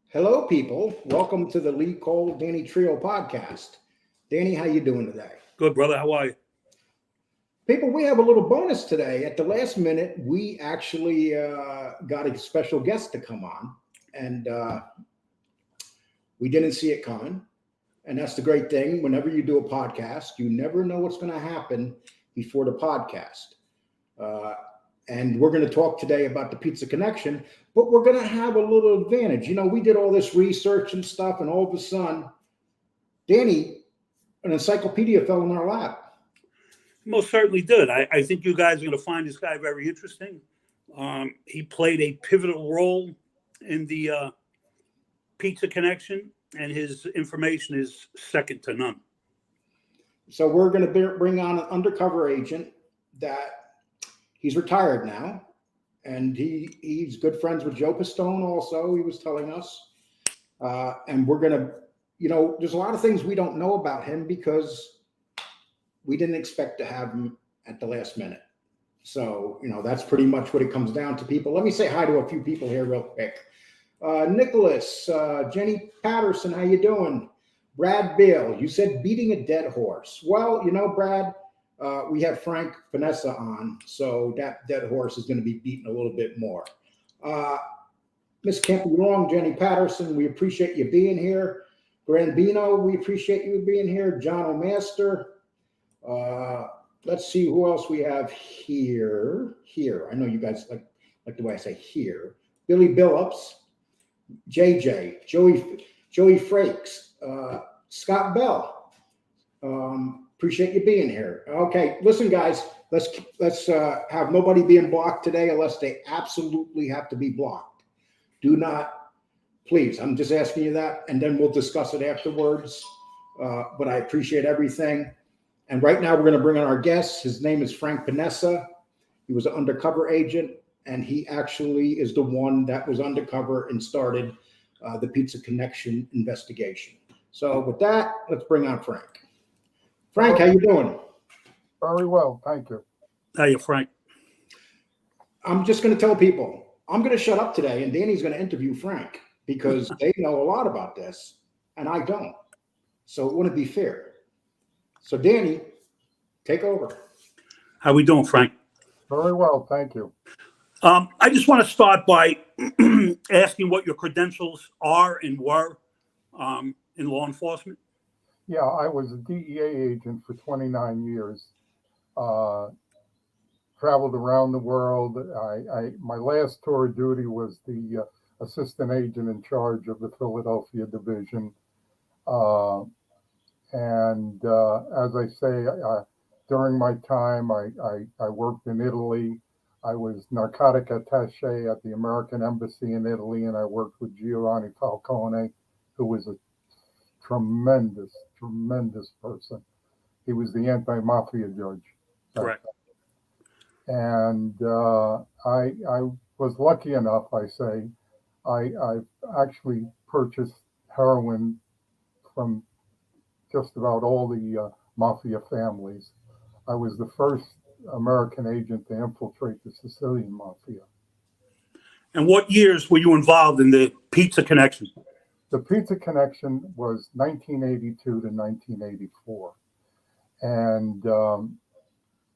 Hello, people. Welcome to the Lee Cole Danny Trio podcast. Danny, how you doing today? Good, brother. How are you? People, we have a little bonus today. At the last minute, we actually got a special guest to come on, and we didn't see it coming. And that's the great thing. Whenever you do a podcast, you never know what's going to happen before the podcast. And we're going to talk today about the Pizza Connection, but we're going to have a little advantage. You know, we did all this research and stuff, and all of a sudden, Danny, an encyclopedia fell in our lap. Most certainly did. I think you guys are going to find this guy very interesting. He played a pivotal role in the Pizza Connection, and his information is second to none. So we're going to bring on an undercover agent that he's retired now, and he's good friends with Joe Pistone also, he was telling us. And we're going to, there's a lot of things we don't know about him because we didn't expect to have him at the last minute. So, that's pretty much what it comes down to, people. Let me say hi to a few people here real quick. Nicholas, Jenny Patterson, how you doing? Brad Beal, you said beating a dead horse. Well, Brad, we have Frank Panessa on, so that dead horse is going to be beaten a little bit more. Miss Can't Be Wrong, Jenny Patterson, we appreciate you being here. Grandino, we appreciate you being here. John O'Master. Let's see who else we have here. I know you guys like the way I say here. Billy Billups, JJ, Joey Frakes, Scott Bell. Appreciate you being here. Okay, listen, guys. Let's have nobody being blocked today unless they absolutely have to be blocked. Do not, please. I'm just asking you that, and then we'll discuss it afterwards. But I appreciate everything. And right now, we're going to bring on our guest. His name is Frank Panessa. He was an undercover agent, and he actually is the one that was undercover and started the Pizza Connection investigation. So with that, let's bring on Frank. Frank, how you doing? Very well, thank you. How you, Frank? I'm just going to tell people, I'm going to shut up today, and Danny's going to interview Frank because they know a lot about this, and I don't. So it wouldn't be fair. So Danny, take over. How we doing, Frank? Very well, thank you. I just want to start by asking what your credentials are and were in law enforcement. Yeah, I was a DEA agent for 29 years. Traveled around the world. My last tour of duty was the assistant agent in charge of the Philadelphia division. And as I say, during my time, I worked in Italy. I was narcotic attaché at the American Embassy in Italy, and I worked with Giovanni Falcone, who was a tremendous person. He was the anti-mafia judge. Correct. And I was lucky enough, I actually purchased heroin from just about all the mafia families. I was the first American agent to infiltrate the Sicilian Mafia. And what years were you involved in the Pizza Connection? The Pizza Connection was 1982 to 1984. And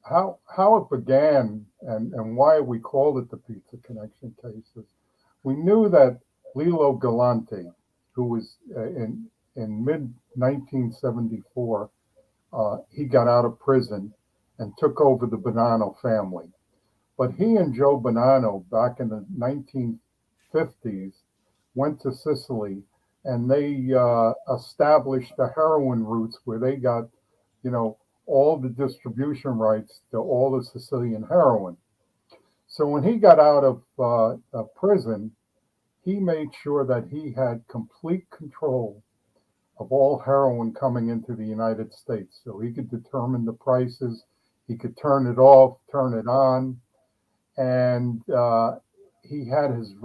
how it began and why we called it the Pizza Connection cases, we knew that Lilo Galante, who was in mid-1974, he got out of prison and took over the Bonanno family. But he and Joe Bonanno, back in the 1950s, went to Sicily, and they established the heroin routes where they got, all the distribution rights to all the Sicilian heroin. So when he got out of prison, he made sure that he had complete control of all heroin coming into the United States. So he could determine the prices, he could turn it off, turn it on, and he had his,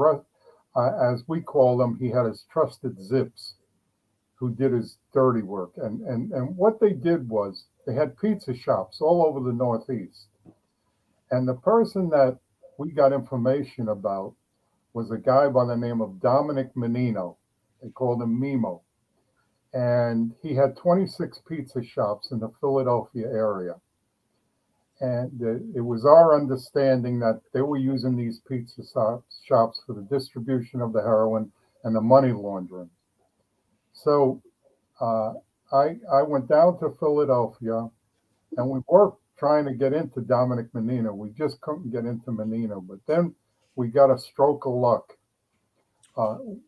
as we call them, he had his trusted zips who did his dirty work. And what they did was they had pizza shops all over the Northeast. And the person that we got information about was a guy by the name of Dominic Menino. They called him Mimo. And he had 26 pizza shops in the Philadelphia area. And it was our understanding that they were using these pizza shops for the distribution of the heroin and the money laundering. So I went down to Philadelphia, and we were trying to get into Dominic Menino. We just couldn't get into Menino, but then we got a stroke of luck.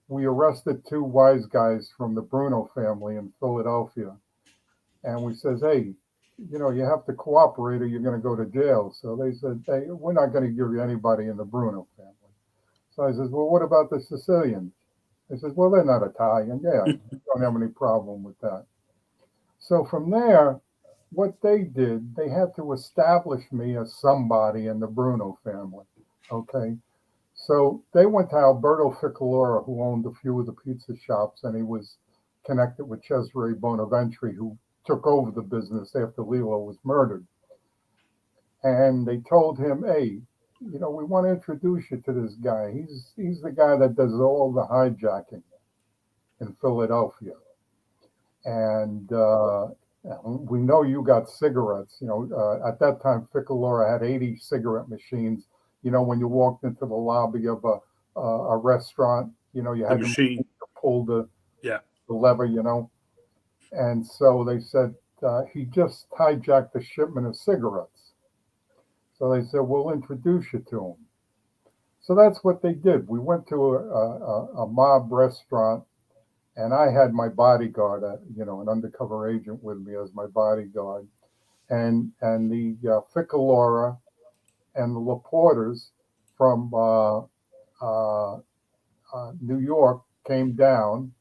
We arrested two wise guys from the Bruno family in Philadelphia, and we says, hey, you have to cooperate or you're going to go to jail. So they said, hey, we're not going to give you anybody in the Bruno family. So I says, well, what about the Sicilians? They says, well, they're not Italian. Yeah, don't have any problem with that. So from there, what they did, they had to establish me as somebody in the Bruno family. Okay. So they went to Alberto Ficalora, who owned a few of the pizza shops, and he was connected with Cesare Bonaventure, who took over the business after Lilo was murdered. And they told him, hey, we want to introduce you to this guy. He's the guy that does all the hijacking in Philadelphia. And we know you got cigarettes. At that time, Ficalora had 80 cigarette machines. When you walked into the lobby of a restaurant, you had to pull the lever, And so they said he just hijacked a shipment of cigarettes. So they said, we'll introduce you to him. So that's what they did. We went to a mob restaurant, and I had my bodyguard, an undercover agent with me as my bodyguard. And the Ficalora and the Laporters from New York came down,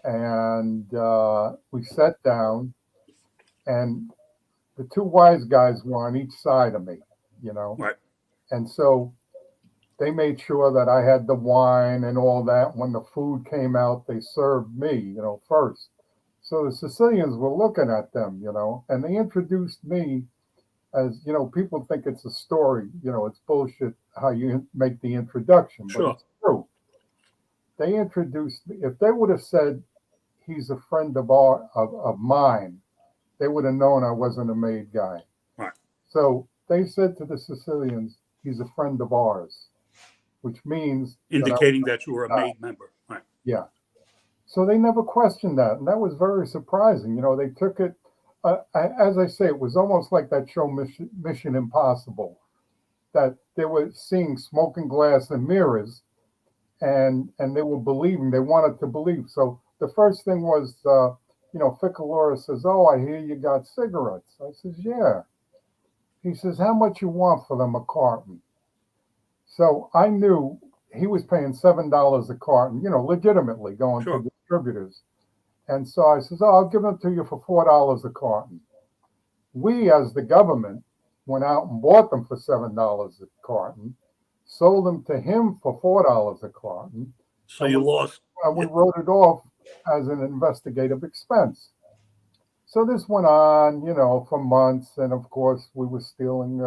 and we sat down, and the two wise guys were on each side of me, Right. And so they made sure that I had the wine and all that. When the food came out, they served me, first. So the Sicilians were looking at them, and they introduced me as, people think it's a story, it's bullshit how you make the introduction, but it's true. They introduced me. If they would have said he's a friend of mine, they would have known I wasn't a made guy. Right. So they said to the Sicilians, he's a friend of ours, which means indicating that you were a made member. Right. Yeah. So they never questioned that, and that was very surprising. They took it. As I say, it was almost like that show Mission Impossible, that they were seeing smoke and glass and mirrors, and they were believing. They wanted to believe. So the first thing was, Ficalora says, "Oh, I hear you got cigarettes." I says, "Yeah." He says, "How much you want for them a carton?" So I knew he was paying $7 a carton, legitimately going to distributors. And so I says, "Oh, I'll give them to you for $4 a carton." We, as the government, went out and bought them for $7 a carton, sold them to him for $4 a carton. So you lost. And we wrote it off as an investigative expense. So this went on, for months. And of course, we were stealing.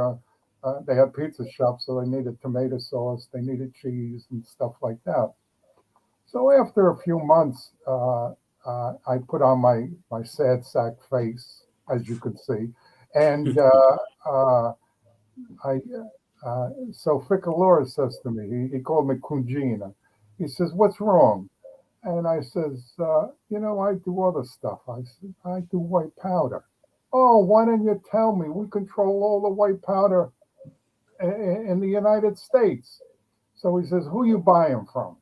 They had pizza shops, so they needed tomato sauce, they needed cheese and stuff like that. So after a few months, I put on my sad sack face, as you could see, and so Ficalora says to me, he called me Cugina. He says, "What's wrong?" And I says, I do other stuff. I said, "I do white powder." "Oh, why didn't you tell me? We control all the white powder in the United States." So he says, "Who you buying from?"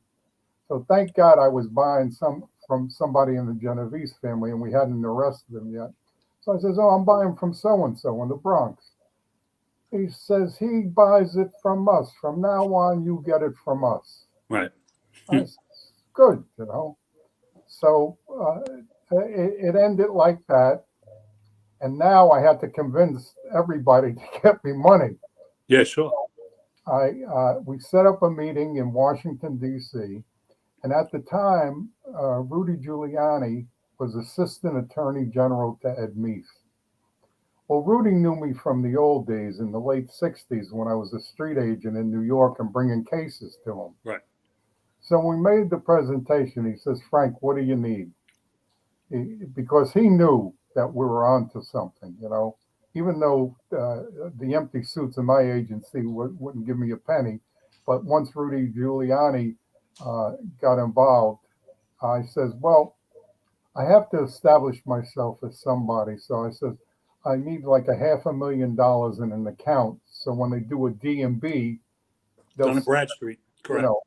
So thank God I was buying from somebody in the Genovese family, and we hadn't arrested him yet. So I says, "Oh, I'm buying from so-and-so in the Bronx." He says, "He buys it from us. From now on, you get it from us." Right. I says, "Good, So it ended like that. And now I had to convince everybody to get me money. Yeah, sure. We set up a meeting in Washington, D.C., and at the time, Rudy Giuliani was Assistant Attorney General to Ed Meese. Well, Rudy knew me from the old days in the late 60s when I was a street agent in New York and bringing cases to him. Right. So we made the presentation. He says, Frank, what do you need? Because he knew that we were onto something, you know, even though the empty suits in my agency wouldn't give me a penny. But once Rudy Giuliani got involved, I says, well, I have to establish myself as somebody. So I says, I need like $500,000 in an account. So when they do a D&B, they'll, On Bradstreet, you correct. know,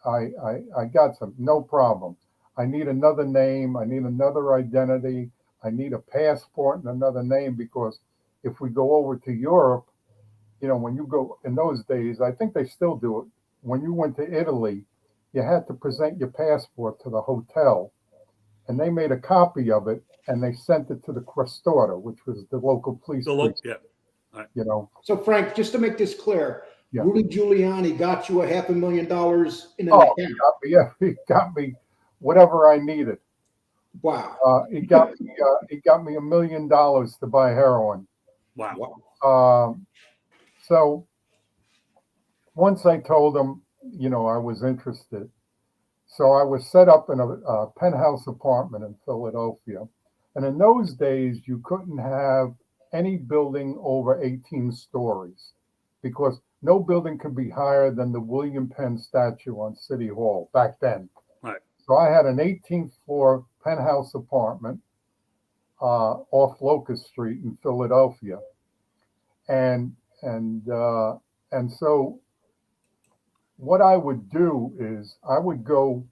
I got some, no problem. I need another name. I need another identity. I need a passport and another name, because if we go over to Europe, you know, when you go in those days, I think they still do it. When you went to Italy, you had to present your passport to the hotel, and they made a copy of it and they sent it to the Questore, which was the local police. Yeah. You know. So Frank, just to make this clear, Yeah. Rudy Giuliani got you $500,000 in an Oh, account. he got me whatever I needed. Wow. He got me $1 million to buy heroin. Wow. So once I told him, you know, I was interested, so I was set up in a penthouse apartment in Philadelphia, and in those days you couldn't have any building over 18 stories, because no building could be higher than the William Penn statue on City Hall back then. Right. So I had an 18th floor penthouse apartment off Locust Street in Philadelphia, and so what I would do is I would go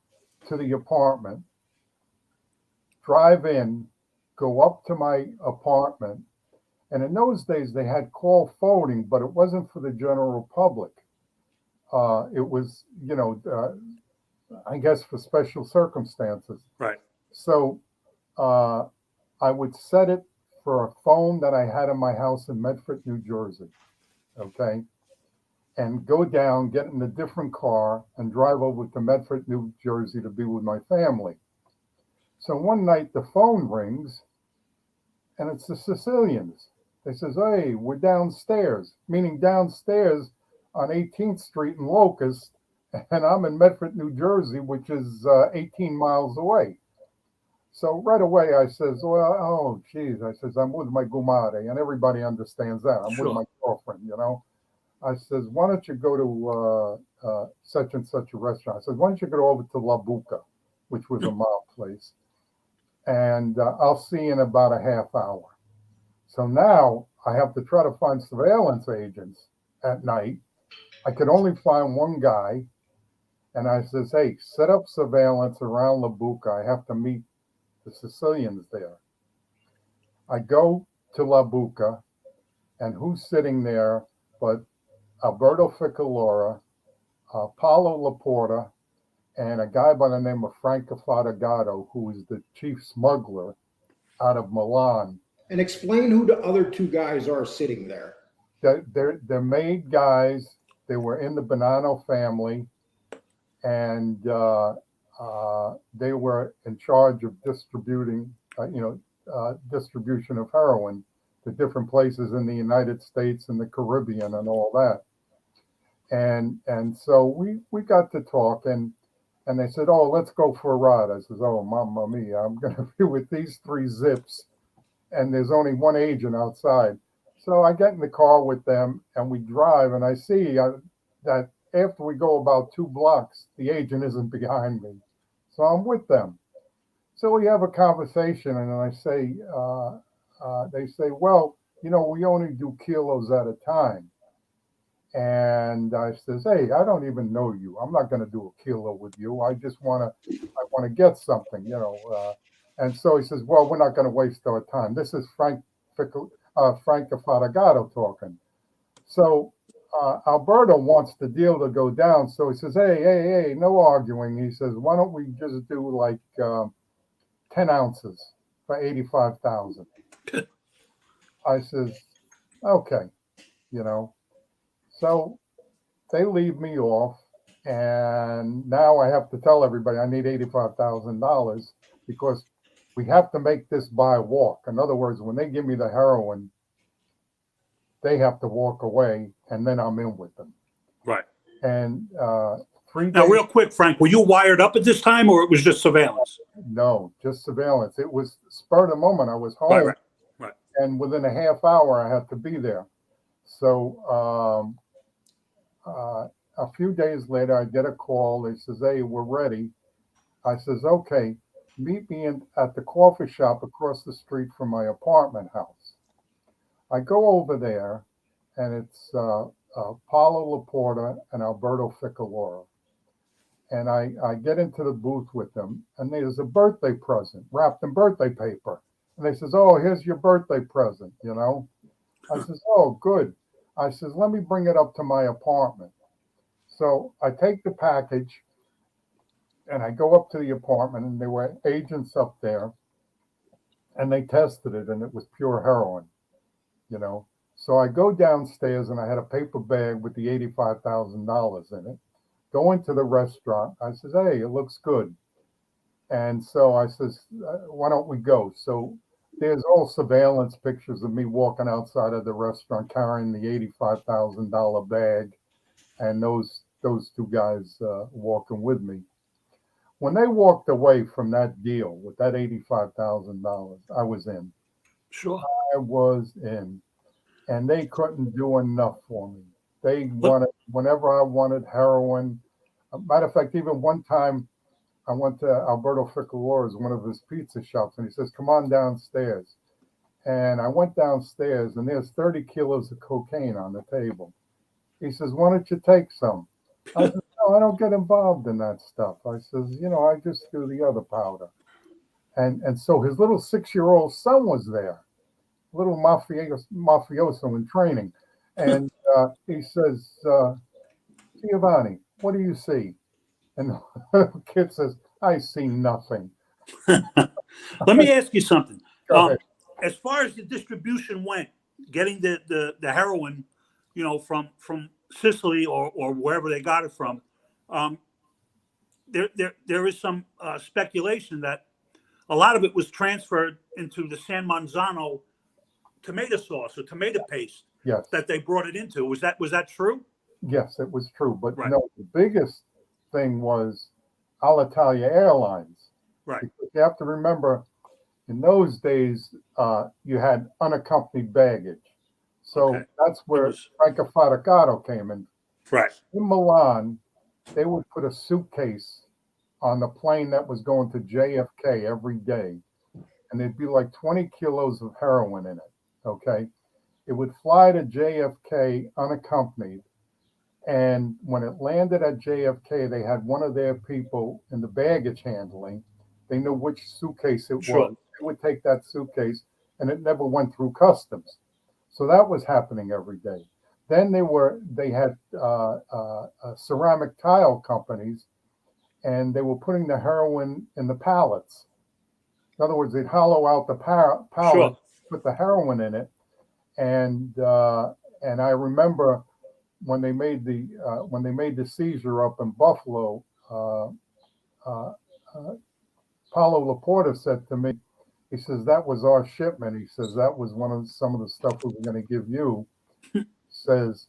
to the apartment, drive in, go up to my apartment, and in those days they had call forwarding, but it wasn't for the general public. It was, you know, I guess for special circumstances. Right. So I would set it for a phone that I had in my house in Medford, New Jersey. Okay. And go down, get in a different car, and drive over to Medford, New Jersey to be with my family. So one night the phone rings, and it's the Sicilians. They says, hey, we're downstairs, meaning downstairs on 18th Street in Locust, and I'm in Medford, New Jersey, which is 18 miles away. So right away I says, well, oh, geez, I says, I'm with my gumare, and everybody understands that. I'm with my girlfriend, you know. I says, why don't you go to such and such a restaurant? I said, why don't you go over to La Buca, which was a mob place, and I'll see you in about a half hour. So now I have to try to find surveillance agents at night. I could only find one guy, and I says, hey, set up surveillance around La Buca. I have to meet the Sicilians there. I go to La Buca, and who's sitting there but Alberto Ficalora, Paolo Laporta, and a guy by the name of Franco Fadagato, who is the chief smuggler out of Milan. And explain who the other two guys are sitting there. They're made guys. They were in the Bonanno family, and they were in charge of distributing, distribution of heroin to different places in the United States and the Caribbean and all that. And so we got to talk, and they said, oh, let's go for a ride. I says, oh, mamma mia, I'm going to be with these three zips, and there's only one agent outside. So I get in the car with them, and we drive, and I see that after we go about 2 blocks, the agent isn't behind me. So I'm with them. So we have a conversation, and I say, they say, well, you know, we only do kilos at a time. And I says, hey, I don't even know you. I'm not going to do a kilo with you. I want to get something, you know. And so he says, well, we're not going to waste our time. This is Franco Fadagato talking. So Alberto wants the deal to go down. So he says, hey, no arguing. He says, why don't we just do like 10 ounces for 85,000? I says, okay, you know. So they leave me off, and now I have to tell everybody I need $85,000 because we have to make this by walk. In other words, when they give me the heroin, they have to walk away, and then I'm in with them. Right. And 3 Now, days. real quick, Frank, were you wired up at this time, or it was just surveillance? No, just surveillance. It was spur of the moment. I was home, Right. and within a half hour, I had to be there. So a few days later, I get a call. They says, "Hey, we're ready." I says, "Okay, meet me at the coffee shop across the street from my apartment house." I go over there, and it's Paulo Laporta and Alberto Ficalora. And I get into the booth with them, and there's a birthday present wrapped in birthday paper. And they says, "Oh, here's your birthday present, you know." I says, "Oh, good." I says, "Let me bring it up to my apartment." So I take the package, and I go up to the apartment, and there were agents up there, and they tested it, and it was pure heroin, you know. So I go downstairs, and I had a paper bag with the $85,000 in it. Go into the restaurant. I says, "Hey, it looks good." And so I says, "Why don't we go?" So there's all surveillance pictures of me walking outside of the restaurant carrying the $85,000 bag, and those two guys walking with me. When they walked away from that deal with that $85,000, I was in. Sure. I was in, and they couldn't do enough for me. They wanted, whenever I wanted heroin. Matter of fact, even one time I went to Alberto Ficalora's, one of his pizza shops, and he says, "Come on downstairs." And I went downstairs, and there's 30 kilos of cocaine on the table. He says, "Why don't you take some?" I said, "No, I don't get involved in that stuff." I says, "I just do the other powder." And so his little 6-year-old son was there, little mafioso in training. And he says, "Giovanni, what do you see?" And the kid says, "I see nothing." Let me ask you something. Go ahead. As far as the distribution went, getting the heroin, from Sicily or wherever they got it from, there is some speculation that a lot of it was transferred into the San Manzano tomato sauce or tomato paste Yes. that they brought it into. Was that true? Yes, it was true. But Right. no, the biggest thing was Alitalia Airlines. Right. Because you have to remember, in those days, you had unaccompanied baggage. So Okay. that's where Franco Faticato came in. Right. In Milan, they would put a suitcase on the plane that was going to JFK every day, and there'd be like 20 kilos of heroin in it. Okay. It would fly to JFK unaccompanied. And when it landed at JFK, they had one of their people in the baggage handling. They knew which suitcase it Sure. was. They would take that suitcase, and it never went through customs. So that was happening every day. Then they had ceramic tile companies, and they were putting the heroin in the pallets. In other words, they'd hollow out the pallet, Sure. put the heroin in it, and I remember when they made the seizure up in Buffalo, Paulo Laporta said to me, he says, "That was our shipment." He says, "That was some of the stuff we were going to give you." Says,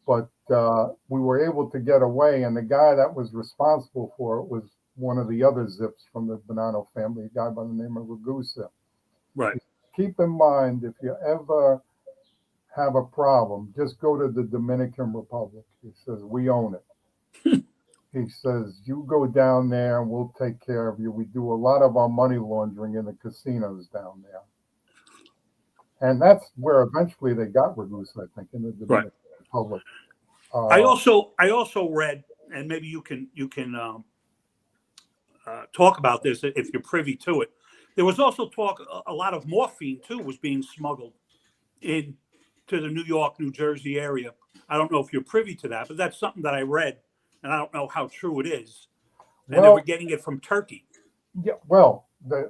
"But we were able to get away, and the guy that was responsible for it was one of the other Zips from the Bonanno family, a guy by the name of Ragusa." Right. Keep in mind, if you ever have a problem, just go to the Dominican Republic. He says, "We own it." He says, "You go down there and we'll take care of you. We do a lot of our money laundering in the casinos down there." And that's where eventually they got Ragusa, I think, in the Dominican Republic. I also read, and maybe you can talk about this if you're privy to it. There was also talk a lot of morphine too was being smuggled in to the New York, New Jersey area. I don't know if you're privy to that, but that's something that I read, and I don't know how true it is. And they were getting it from Turkey. Yeah, well, the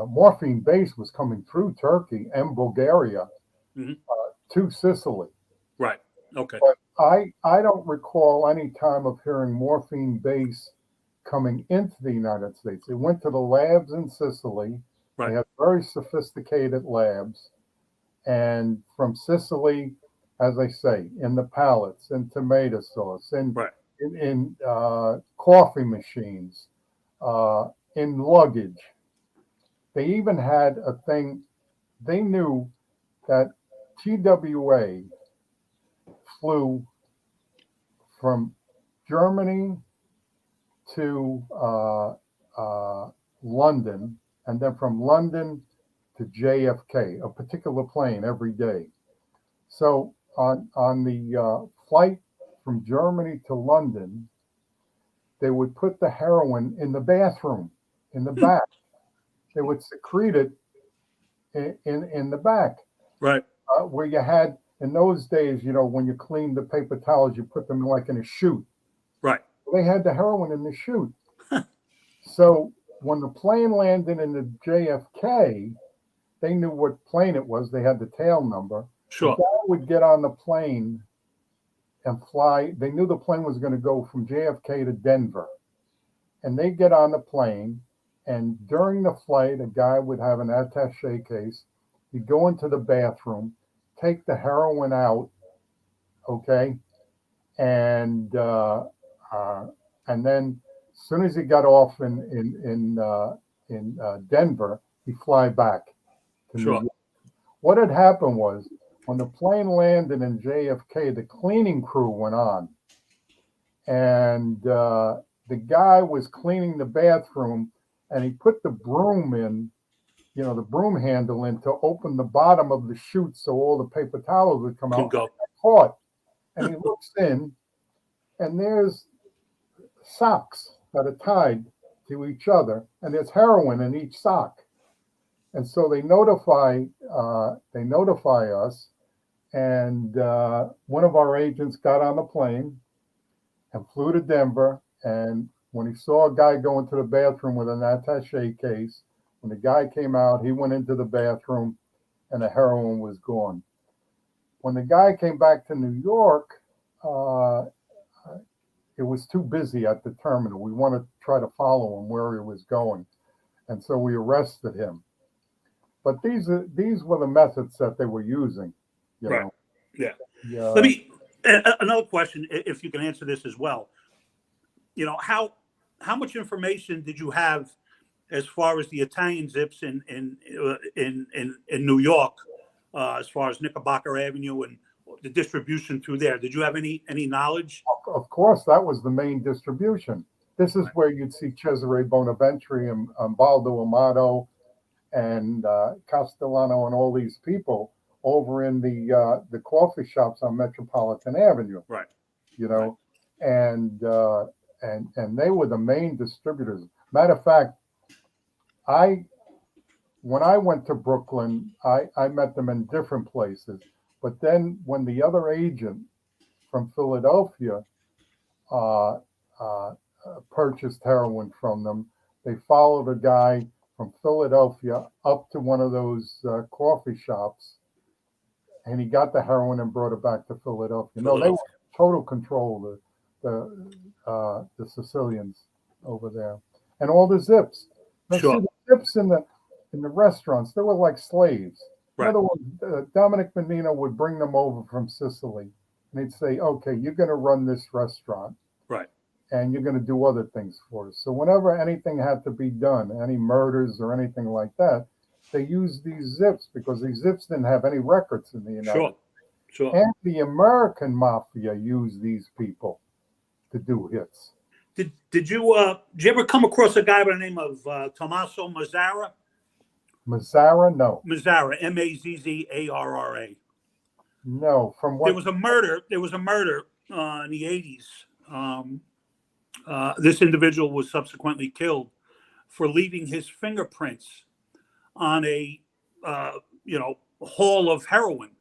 morphine base was coming through Turkey and Bulgaria to Sicily. Right. Okay. But I don't recall any time of hearing morphine base coming into the United States. It went to the labs in Sicily. Right. They had very sophisticated labs. And from Sicily, as I say, in the pallets, in tomato sauce, in in coffee machines, in luggage. They even had a thing. They knew that TWA flew from Germany to London, and then from London to JFK, a particular plane every day. So on the flight from Germany to London, they would put the heroin in the bathroom, in the back. They would secrete it in the back, Right. where you had in those days, when you cleaned the paper towels, you put them like in a chute. Right. They had the heroin in the chute. So when the plane landed in the JFK, they knew what plane it was. They had the tail number. Sure. The guy would get on the plane and fly. They knew the plane was going to go from JFK to Denver. And they get on the plane, and during the flight, a guy would have an attaché case. He'd go into the bathroom, take the heroin out, okay, and then as soon as he got off in Denver, he'd fly back to New Sure. York. What had happened was when the plane landed in JFK, the cleaning crew went on, and the guy was cleaning the bathroom, and he put the broom in, the broom handle in to open the bottom of the chute so all the paper towels would come Can out. go. Caught, and he looks in, and there's socks that are tied to each other, and there's heroin in each sock. And so they notify us, and one of our agents got on the plane and flew to Denver. And when he saw a guy go into the bathroom with an attaché case, when the guy came out, he went into the bathroom, and the heroin was gone. When the guy came back to New York, it was too busy at the terminal. We wanted to try to follow him where he was going, and so we arrested him. But these were the methods that they were using. Right. Yeah. Yeah. Let me another question, if you can answer this as well. How much information did you have as far as the Italian zips in New York, as far as Knickerbocker Avenue and the distribution through there? Did you have any knowledge? Of course, that was the main distribution. This is where you'd see Cesare Bonaventure and Baldo Amato and Castellano and all these people over in the coffee shops on Metropolitan Avenue. Right. And they were the main distributors. Matter of fact, when I went to Brooklyn, I met them in different places. But then when the other agent from Philadelphia purchased heroin from them, they followed a guy from Philadelphia up to one of those coffee shops, and he got the heroin and brought it back to Philadelphia. No, they were in total control, the Sicilians over there, and all the zips. Now, Sure. see, the zips in the restaurants, they were like slaves. Right. In other words, Dominic Menino would bring them over from Sicily, and he'd say, "Okay, you're going to run this restaurant, Right. and you're going to do other things for us." So whenever anything had to be done, any murders or anything like that, they used these zips because these zips didn't have any records in the United States. Sure. And the American mafia used these people to do hits. Did you ever come across a guy by the name of Tommaso Mazzara? Mazzara, no. Mazzara, Mazzarra. No, from what? There was a murder in the 80s. This individual was subsequently killed for leaving his fingerprints on a haul of heroin,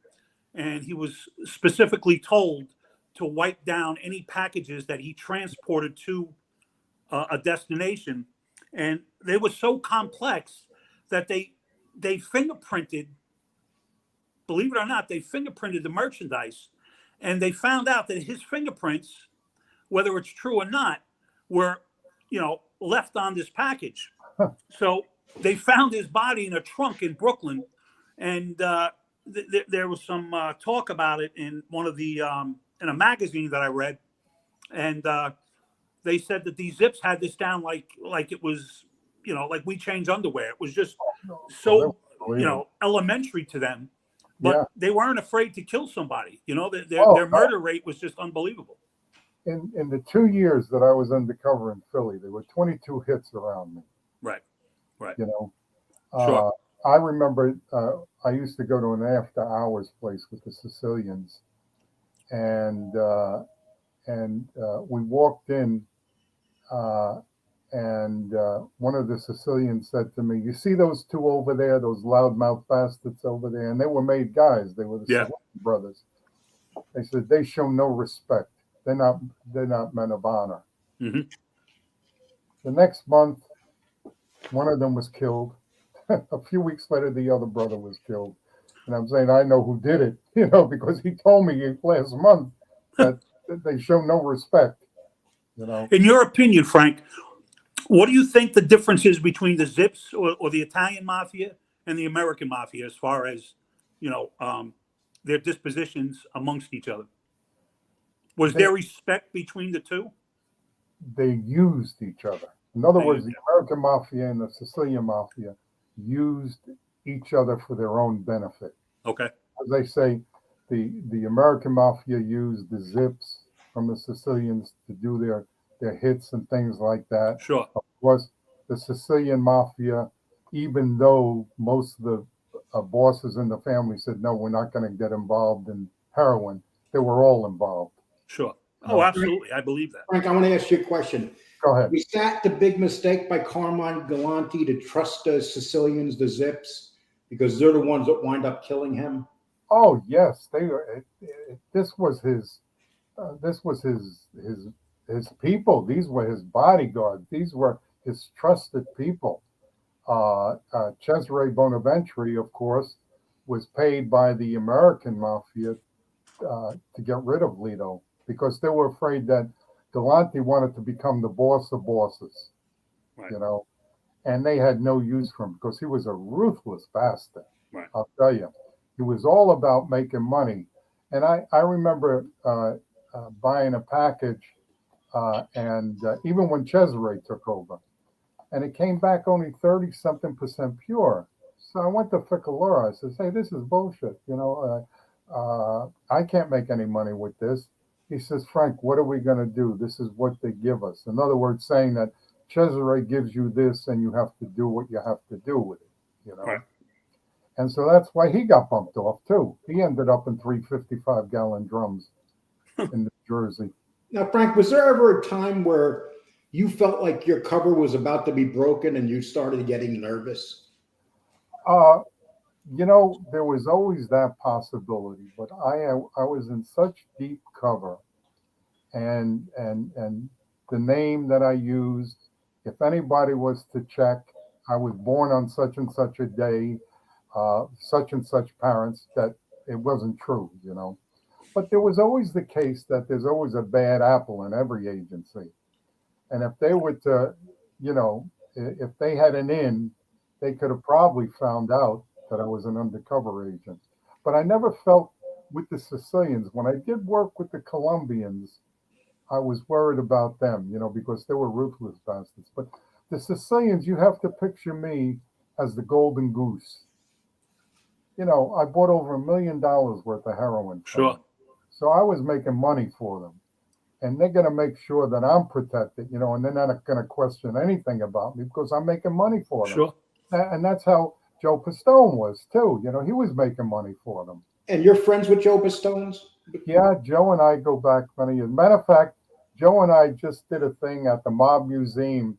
and he was specifically told to wipe down any packages that he transported to a destination, and they were so complex that they fingerprinted. Believe it or not, they fingerprinted the merchandise, and they found out that his fingerprints, whether it's true or not, were, left on this package. So they found his body in a trunk in Brooklyn, and there was some talk about it in one of the in a magazine that I read, and they said that these Zips had this down like it was, like we change underwear. It was just so elementary to them, but they weren't afraid to kill somebody. Their murder rate was just unbelievable. In the 2 years that I was undercover in Philly, there were 22 hits around me. Right. Sure. I remember I used to go to an after hours place with the Sicilians, and we walked in, and one of the Sicilians said to me, "You see those two over there, those loudmouth bastards over there?" And they were made guys. They were the Sicilian brothers. They said they show no respect. They're not men of honor. Mm-hmm. The next month, one of them was killed. A few weeks later, the other brother was killed. And I'm saying I know who did it, because he told me last month that they show no respect. In your opinion, Frank, what do you think the difference is between the Zips or the Italian Mafia and the American Mafia as far as, their dispositions amongst each other? Was there respect between the two? They used each other. In other words, the American Mafia and the Sicilian Mafia used each other for their own benefit. Okay. As they say, the American Mafia used the Zips from the Sicilians to do their hits and things like that. Sure. Of course, the Sicilian Mafia, even though most of the bosses in the family said, no, we're not going to get involved in heroin, they were all involved. Sure. Oh, absolutely. I believe that. Frank, I want to ask you a question. Go ahead. Was that the big mistake by Carmine Galante to trust the Sicilians, the Zips, because they're the ones that wind up killing him? Oh yes, they were. This was his people. These were his bodyguards. These were his trusted people. Cesare Bonaventure, of course, was paid by the American Mafia to get rid of Lito because they were afraid that Galante wanted to become the boss of bosses, right. And they had no use for him because he was a ruthless bastard. Right. I'll tell you, he was all about making money. And I remember buying a package, and even when Cesare took over, and it came back only 30-something% pure. So I went to Ficalora. I said, "Hey, this is bullshit. I can't make any money with this." He says, "Frank, what are we going to do? This is what they give us." In other words, saying that Cesare gives you this and you have to do what you have to do with it, Right. And so that's why he got bumped off too. He ended up in 355-gallon drums in New Jersey. Now, Frank, was there ever a time where you felt like your cover was about to be broken and you started getting nervous? There was always that possibility, but I was in such deep cover, and the name that I used, if anybody was to check, I was born on such and such a day, such and such parents, that it wasn't true, But there was always the case that there's always a bad apple in every agency. And if they were to, if they had an in, they could have probably found out that I was an undercover agent. But I never felt with the Sicilians. When I did work with the Colombians, I was worried about them, because they were ruthless bastards. But the Sicilians, you have to picture me as the golden goose. I bought over $1 million worth of heroin. Sure. So I was making money for them. And they're going to make sure that I'm protected, and they're not going to question anything about me because I'm making money for them. Sure. And that's how Joe Pistone was too. He was making money for them. And you're friends with Joe Pistone? Yeah, Joe and I go back many years. Matter of fact, Joe and I just did a thing at the Mob Museum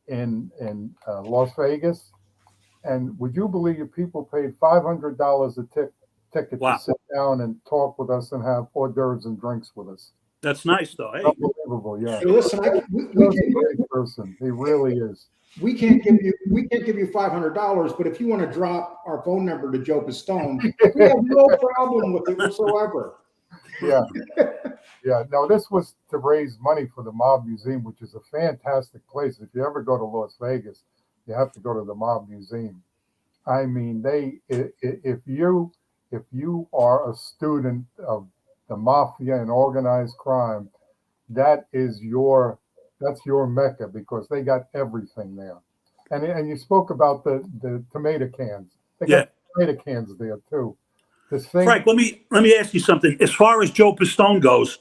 in Las Vegas. And would you believe people paid $500 a ticket Wow. to sit down and talk with us and have hors d'oeuvres and drinks with us? That's nice, though. Hey. Unbelievable, yeah. Hey, listen, Joe's a great person. He really is. We can't give you $500, but if you want to drop our phone number to Joe Pistone, we have no problem with it whatsoever. Yeah. No, this was to raise money for the Mob Museum, which is a fantastic place. If you ever go to Las Vegas, you have to go to the Mob Museum. I mean, if you are a student of the mafia and organized crime, that's your mecca because they got everything there. And you spoke about the tomato cans. They Yeah. got tomato cans there too. The thing, Frank, let me ask you something. As far as Joe Pistone goes,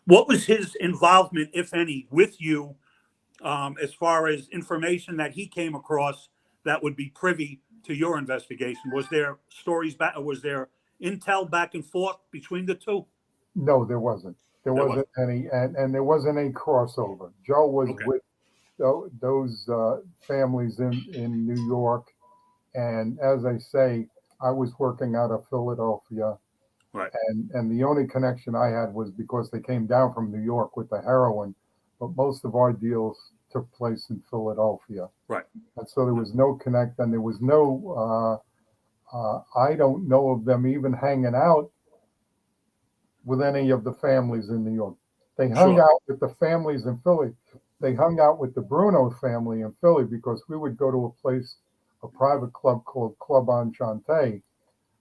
what was his involvement, if any, with you, as far as information that he came across that would be privy to your investigation? Was there stories back, or was there intel back and forth between the two? no, there wasn't. There There wasn't wasn't. any, and there wasn't any crossover. Joe was Okay. with those families in New York, and as I say, I was working out of Philadelphia, Right. and the only connection I had was because they came down from New York with the heroin, but most of our deals took place in Philadelphia. Right. And so there was no connect, and there was no, I don't know of them even hanging out with any of the families in New York. They hung Sure. out with the families in Philly. They hung out with the Bruno family in Philly because we would go to a place, a private club called Club Enchante,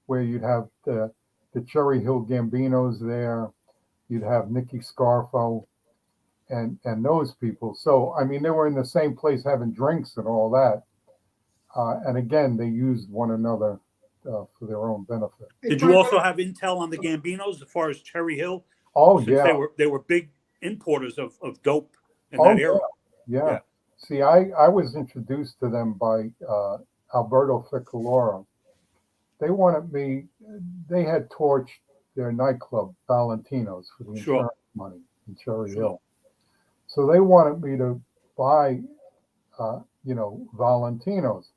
where you'd have the Cherry Hill Gambinos there. You'd have Nicky Scarfo and those people. So, I mean, they were in the same place having drinks and all that. And again, they used one another for their own benefit. Hey, Did you Frank, also have intel on the Gambinos as far as Cherry Hill? Oh, Since yeah. they were big importers of dope in Oh, that era. Yeah. Yeah. See, I was introduced to them by Alberto Ficalora. They wanted me, they had torched their nightclub, Valentino's, for the Sure. insurance money in Cherry Sure. Hill. So they wanted me to buy, Valentino's.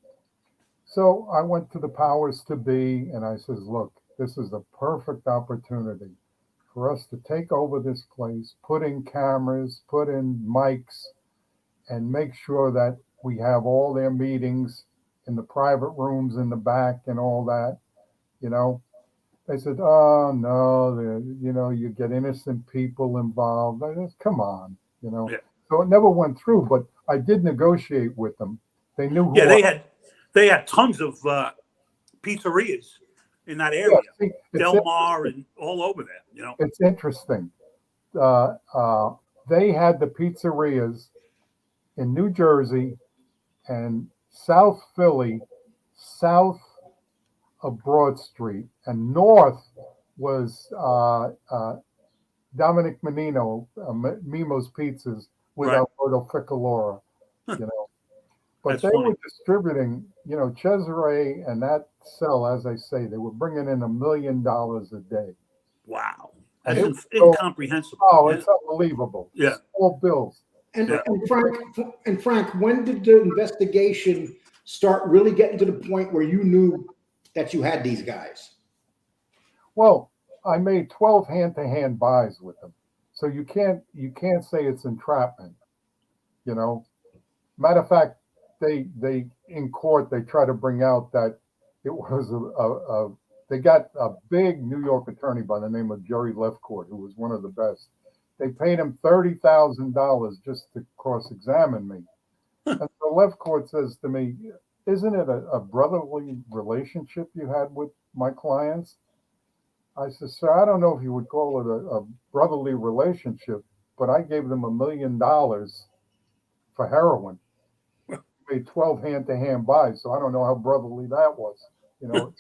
So I went to the powers to be and I says, look, this is a perfect opportunity for us to take over this place, put in cameras, put in mics, and make sure that we have all their meetings in the private rooms in the back and all that, you know. They said, oh, no, you get innocent people involved. I said, come on, you know. Yeah. So it never went through, but I did negotiate with them. They knew who Yeah, I they had tons of pizzerias in that yeah, area, see, Del Mar and all over there. You know. it's interesting. Uh, uh, they had the pizzerias in New Jersey and South Philly, south of Broad Street, and north was Dominic Menino, Mimo's Pizzas with Right. Alberto Ficalora, you know. But That's they funny. were distributing, Cesare and that cell, as I say, they were bringing in $1 million a day. Wow, And that's it was so, incomprehensible. oh, Yeah. it's unbelievable. Yeah. Small bills. and, Yeah. and Frank, when did the investigation start really getting to the point where you knew that you had these guys? Well, I made 12 hand-to-hand buys with them, so you can't say it's entrapment. You know, matter of fact, they in court they try to bring out that it was they got a big New York attorney by the name of Jerry Lefcourt, who was one of the best. They paid him $30,000 just to cross-examine me. And so Lefcourt says to me, "Isn't it a brotherly relationship you had with my clients?" I said, "Sir, I don't know if you would call it a brotherly relationship, but I gave them $1 million for heroin. Made 12 hand-to-hand buys, so I don't know how brotherly that was. You know,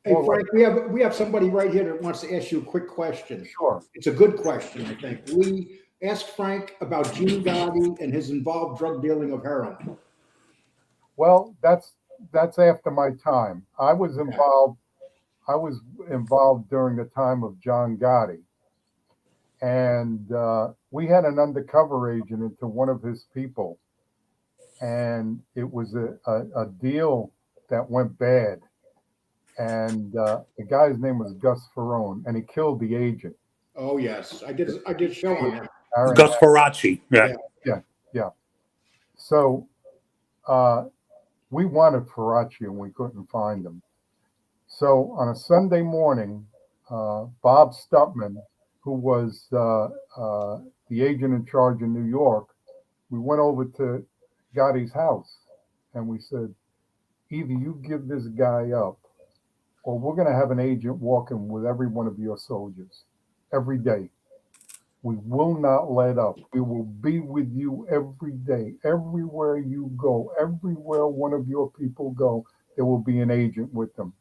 Hey, more Frank, we have somebody right here that wants to ask you a quick question. sure. It's a good question, I think. We asked Frank about Gene Gotti and his involved drug dealing of heroin. Well, that's after my time. I was involved during the time of John Gotti, and we had an undercover agent into one of his people, and it was a deal that went bad. And the guy's name was Gus Ferrone, and he killed the agent. Oh yes, I did show on him. Aaron, Gus Ferracci. Yeah. yeah. So we wanted Ferracci, and we couldn't find him. So on a Sunday morning, Bob Stutman, who was the agent in charge in New York, we went over to Gotti's house, and we said, either you give this guy up, or we're going to have an agent walking with every one of your soldiers every day. We will not let up. We will be with you every day. Everywhere you go, everywhere one of your people go, there will be an agent with them.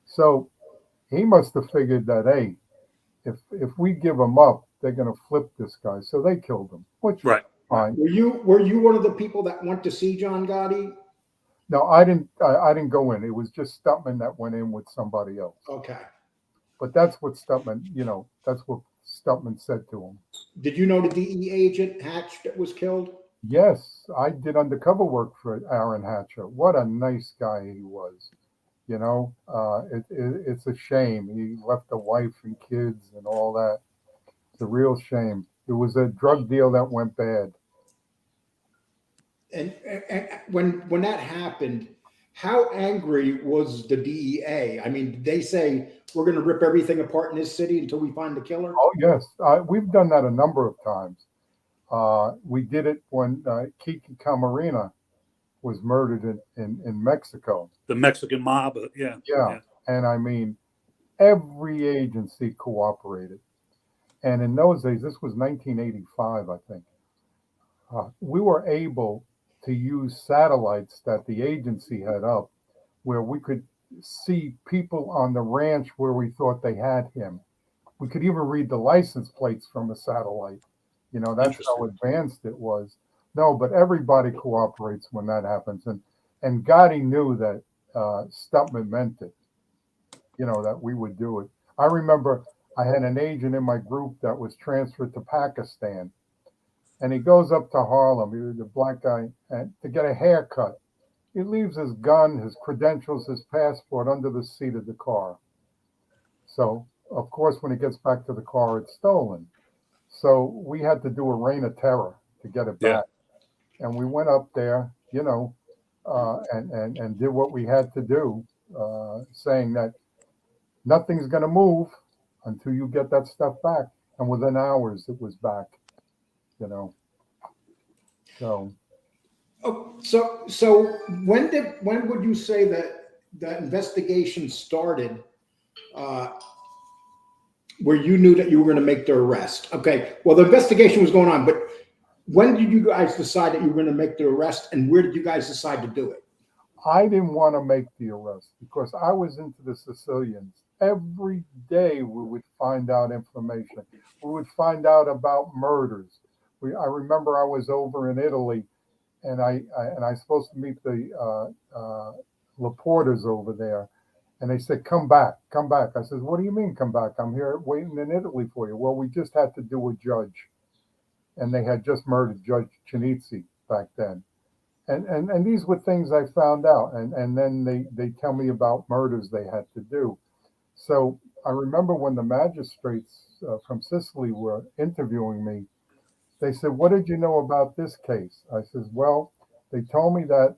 So he must have figured that, hey, if we give him up, they're going to flip this guy. So they killed him, which Right. fine. Were you one of the people that went to see John Gotti? No, I didn't. I didn't go in. It was just Stutman that went in with somebody else. Okay. But that's what Stutman, that's what Stutman said to him. Did you know the DEA agent Hatch that was killed? Yes, I did undercover work for Aaron Hatcher. What a nice guy he was. It's a shame. He left a wife and kids and all that. It's a real shame. It was a drug deal that went bad. And when that happened, how angry was the DEA? I mean, did they say we're going to rip everything apart in this city until we find the killer? Oh, yes. We've done that a number of times. We did it when Kiki Camarena was murdered in Mexico. The Mexican mob. Yeah. Yeah. And I mean, every agency cooperated. And in those days, this was 1985, I think, we were able to use satellites that the agency had up where we could see people on the ranch where we thought they had him. We could even read the license plates from a satellite. That's how advanced it was. No, but everybody cooperates when that happens. And Gotti knew that Stutman meant it, that we would do it. I remember I had an agent in my group that was transferred to Pakistan. And he goes up to Harlem, he was a black guy, and to get a haircut. He leaves his gun, his credentials, his passport under the seat of the car. So, of course, when he gets back to the car, it's stolen. So we had to do a reign of terror to get it back. And we went up there, and did what we had to do, saying that nothing's going to move until you get that stuff back. And within hours, it was back. So. Oh, so when would you say that investigation started, where you knew that you were going to make the arrest? Okay, well, the investigation was going on, but when did you guys decide that you were going to make the arrest, and where did you guys decide to do it? I didn't want to make the arrest because I was into the Sicilians. Every day we would find out information. We would find out about murders. I remember I was over in Italy, and I was supposed to meet the reporters over there, and they said, "Come back, come back." I said, "What do you mean, come back? I'm here waiting in Italy for you." Well, we just had to do a judge, and they had just murdered Judge Chinizzi back then, and these were things I found out, and then they tell me about murders they had to do. So I remember when the magistrates from Sicily were interviewing me. They said, "What did you know about this case?" I says, "Well, they told me that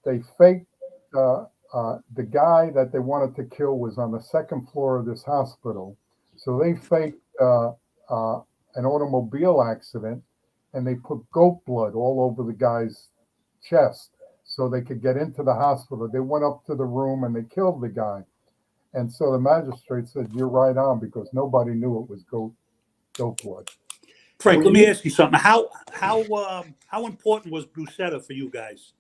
they faked the guy that they wanted to kill was on the second floor of this hospital. So they faked an automobile accident, and they put goat blood all over the guy's chest so they could get into the hospital. They went up to the room and they killed the guy." And so the magistrate said, "You're right on, because nobody knew it was goat blood." Frank, let me ask you something. How important was Buscetta for you guys?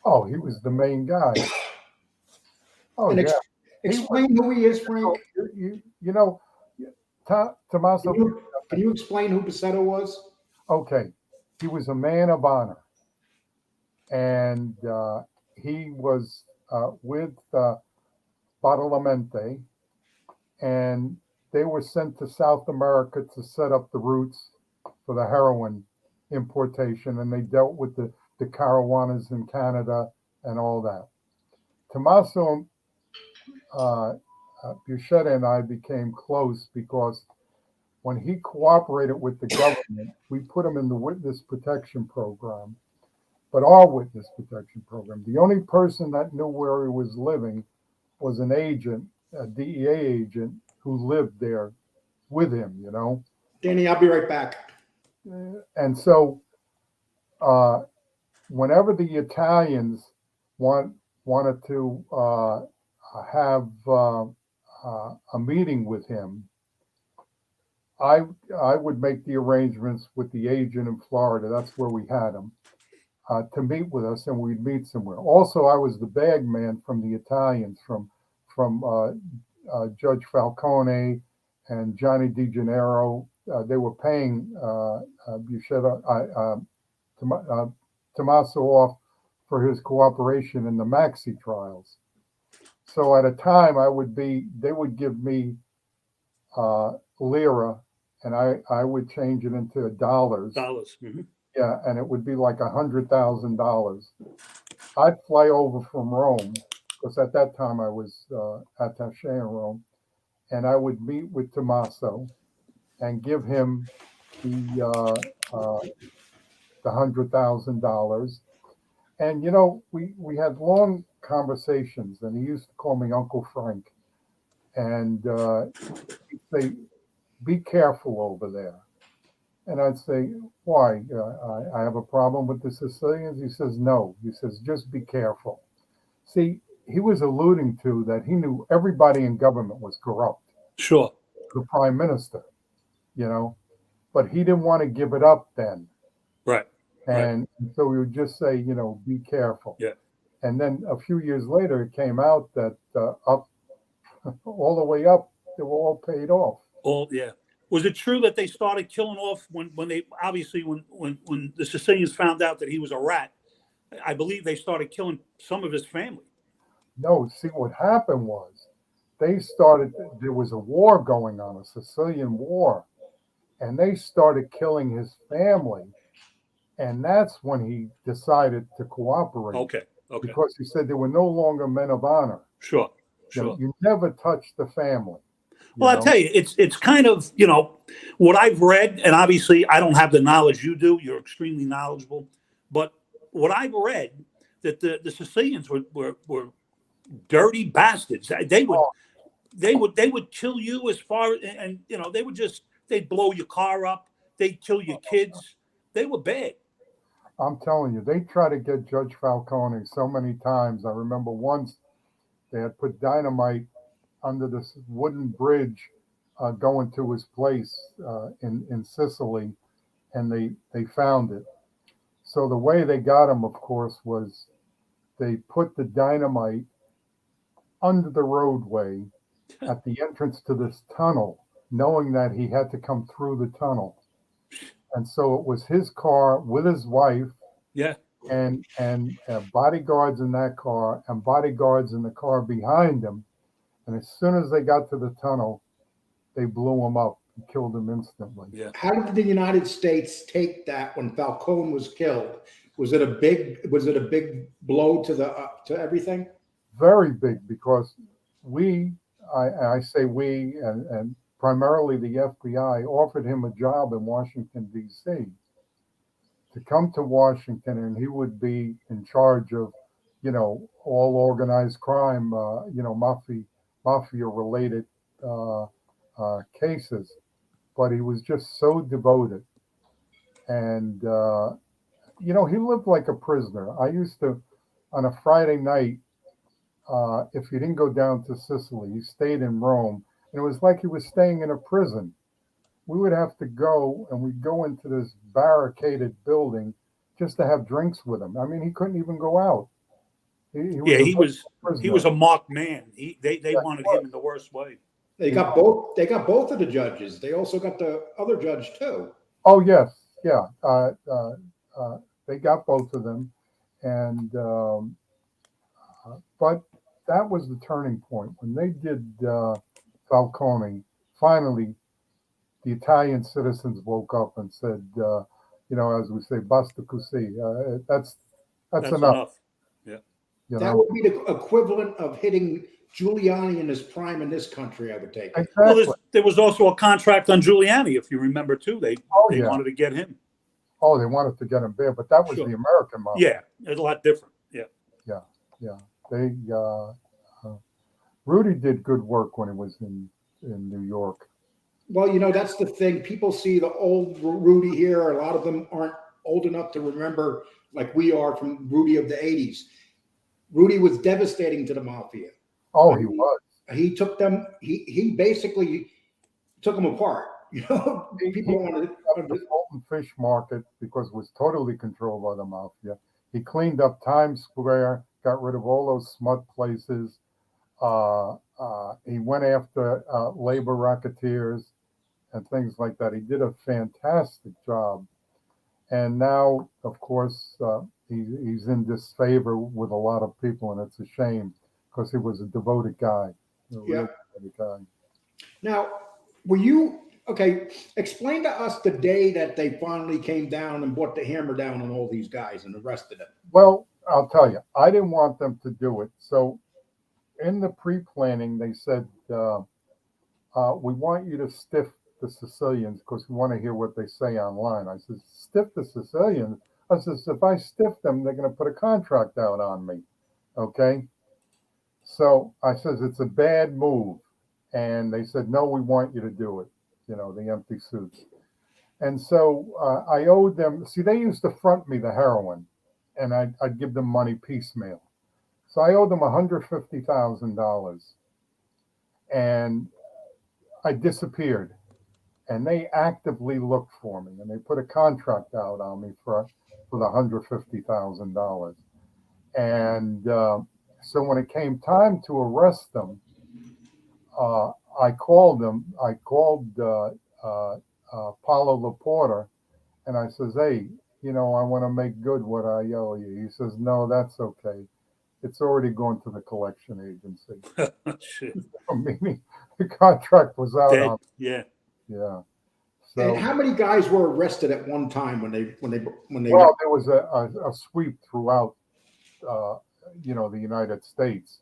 Oh, he was the main guy. Oh, and yeah. Explain who he is, Frank. Tommaso. Can you explain who Buscetta was? Okay, he was a man of honor, and he was with Badalamenti, and they were sent to South America to set up the routes for the heroin importation, and they dealt with the caravanners in Canada and all that. Tommaso Buscetta and I became close because when he cooperated with the government, we put him in the witness protection program, but our witness protection program. The only person that knew where he was living was an agent, a DEA agent, who lived there with him, Danny, I'll be right back. And so whenever the Italians wanted to have a meeting with him, I would make the arrangements with the agent in Florida. That's where we had him to meet with us, and we'd meet somewhere. Also, I was the bag man from the Italians, from Judge Falcone and Johnny DeGennaro. They were paying Buscetta, Tommaso off for his cooperation in the Maxi trials. So at a time, they would give me lira, and I would change it into dollars. Mm-hmm. Yeah, and it would be like $100,000. I'd fly over from Rome, because at that time I was attaché in Rome, and I would meet with Tommaso and give him the $100,000. And we had long conversations, and he used to call me Uncle Frank, and he'd say, "Be careful over there." And I'd say, "Why? I have a problem with the Sicilians?" He says, "No." He says, "Just be careful." See, he was alluding to that he knew everybody in government was corrupt. Sure. The prime minister, but he didn't want to give it up then. Right. And so we would just say, be careful. Yeah. And then a few years later, it came out that up, all the way up, they were all paid off. Yeah. Was it true that they started killing off when they obviously when the Sicilians found out that he was a rat? I believe they started killing some of his family. No, see, what happened was there was a war going on, a Sicilian war, and they started killing his family. And that's when he decided to cooperate. Okay. Because he said they were no longer men of honor. Sure. You never touch the family. Well, I'll tell you, it's kind of, what I've read, and obviously I don't have the knowledge you do. You're extremely knowledgeable. But what I've read, that the Sicilians were dirty bastards. They would kill you and they'd blow your car up. They'd kill your kids. They were bad. I'm telling you, they tried to get Judge Falcone so many times. I remember once they had put dynamite under this wooden bridge going to his place in Sicily, and they found it. So the way they got him, of course, was they put the dynamite under the roadway at the entrance to this tunnel, knowing that he had to come through the tunnel. And so it was his car with his wife, yeah, and bodyguards in that car and bodyguards in the car behind him. And as soon as they got to the tunnel, they blew him up and killed him instantly. Yeah. How did the United States take that when Falcone was killed? Was it a big blow to everything? Very big, because I say we, and primarily the FBI, offered him a job in Washington, D.C. to come to Washington, and he would be in charge of, all organized crime, mafia-related cases. But he was just so devoted. And, he lived like a prisoner. I used to, on a Friday night, if he didn't go down to Sicily, he stayed in Rome. And it was like he was staying in a prison. We would have to go, and we'd go into this barricaded building just to have drinks with him. I mean, he couldn't even go out. He was a marked man. They wanted him in the worst way. They got both of the judges. They also got the other judge too. Oh yes, yeah. They got both of them, and but that was the turning point when they did Falcone. Finally, the Italian citizens woke up and said, as we say, "Basta così." That's enough. Yeah. That would be the equivalent of hitting Giuliani in his prime in this country, I would take it. Exactly. Well, there was also a contract on Giuliani, if you remember, too. They wanted to get him. Oh, they wanted to get him there, but that was the American model. Yeah, it's a lot different. Yeah. They Rudy did good work when he was in New York. Well, that's the thing. People see the old Rudy here. A lot of them aren't old enough to remember, like we are, from Rudy of the 80s. Rudy was devastating to the mafia. Oh, he was. He took them. He basically took them apart. You know, He people want cleaned up the Fulton Fish Market because it was totally controlled by the mafia. He cleaned up Times Square, got rid of all those smut places. He went after labor racketeers and things like that. He did a fantastic job. And now, of course, he's in disfavor with a lot of people, and it's a shame because he was a devoted guy, a yeah. real devoted guy. Now, were you okay? Explain to us the day that they finally came down and brought the hammer down on all these guys and arrested them. Well, I'll tell you, I didn't want them to do it. So in the pre-planning, they said, we want you to stiff the Sicilians because we want to hear what they say online. I said, stiff the Sicilians? I said, if I stiff them, they're going to put a contract out on me. Okay. So I says, it's a bad move. And they said, no, we want you to do it. You know, the empty suits. And so I owed them, see, they used to front me the heroin and I'd give them money piecemeal. So I owed them $150,000 and I disappeared. And they actively looked for me, and they put a contract out on me for the $150,000. And so when it came time to arrest them, I called them. I called Paulo Laporta, and I says, "Hey, you know, I want to make good what I owe you." He says, "No, that's okay. It's already gone to the collection agency." Shit. Meaning the contract was out Dead. on. Yeah. Yeah. And So, how many guys were arrested at one time when they well, there was a sweep throughout, you know, the United States.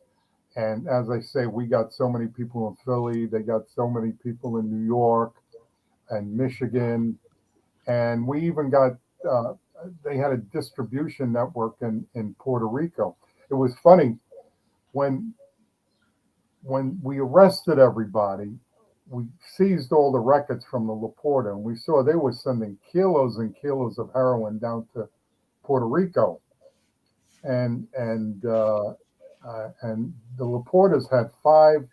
And as I say, we got so many people in Philly. They got so many people in New York and Michigan. And we even got, they had a distribution network in Puerto Rico. It was funny when we arrested everybody, we seized all the records from the Laporta, and we saw they were sending kilos and kilos of heroin down to Puerto Rico, and the Laportas had 5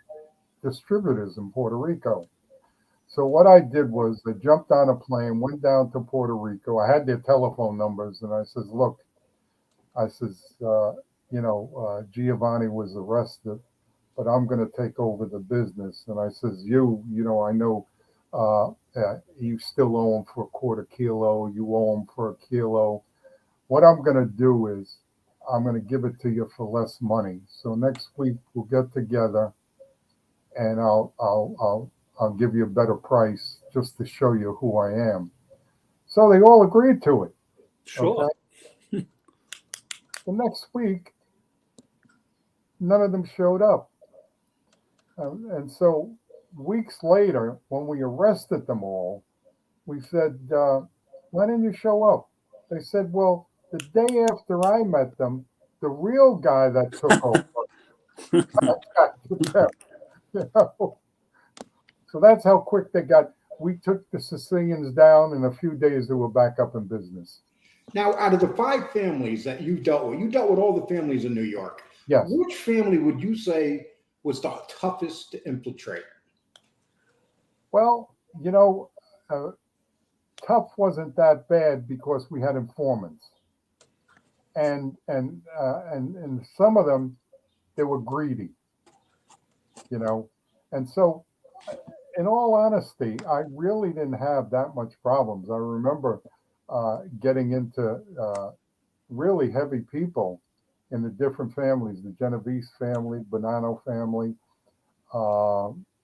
distributors in Puerto Rico. So what I did was I jumped on a plane, went down to Puerto Rico. I had their telephone numbers, and I says, "Look," I says, Giovanni was arrested, but I'm going to take over the business. And I says, you know, I know you still owe him for a quarter kilo. You owe him for a kilo. What I'm going to do is I'm going to give it to you for less money. So next week we'll get together and I'll give you a better price just to show you who I am. So they all agreed to it. Sure. Okay? The next week, none of them showed up. And so weeks later, when we arrested them all, we said, why didn't you show up? They said, well, the day after I met them, the real guy that took over contacted them. You know? So that's how quick they got. We took the Sicilians down in a few days. They were back up in business. Now, out of the 5 families that you dealt with all the families in New York. Yes. Which family would you say was the toughest to infiltrate? Well, you know, tough wasn't that bad because we had informants, and some of them, they were greedy, you know, and so in all honesty, I really didn't have that much problems. I remember getting into really heavy people in the different families, the Genovese family, Bonanno family,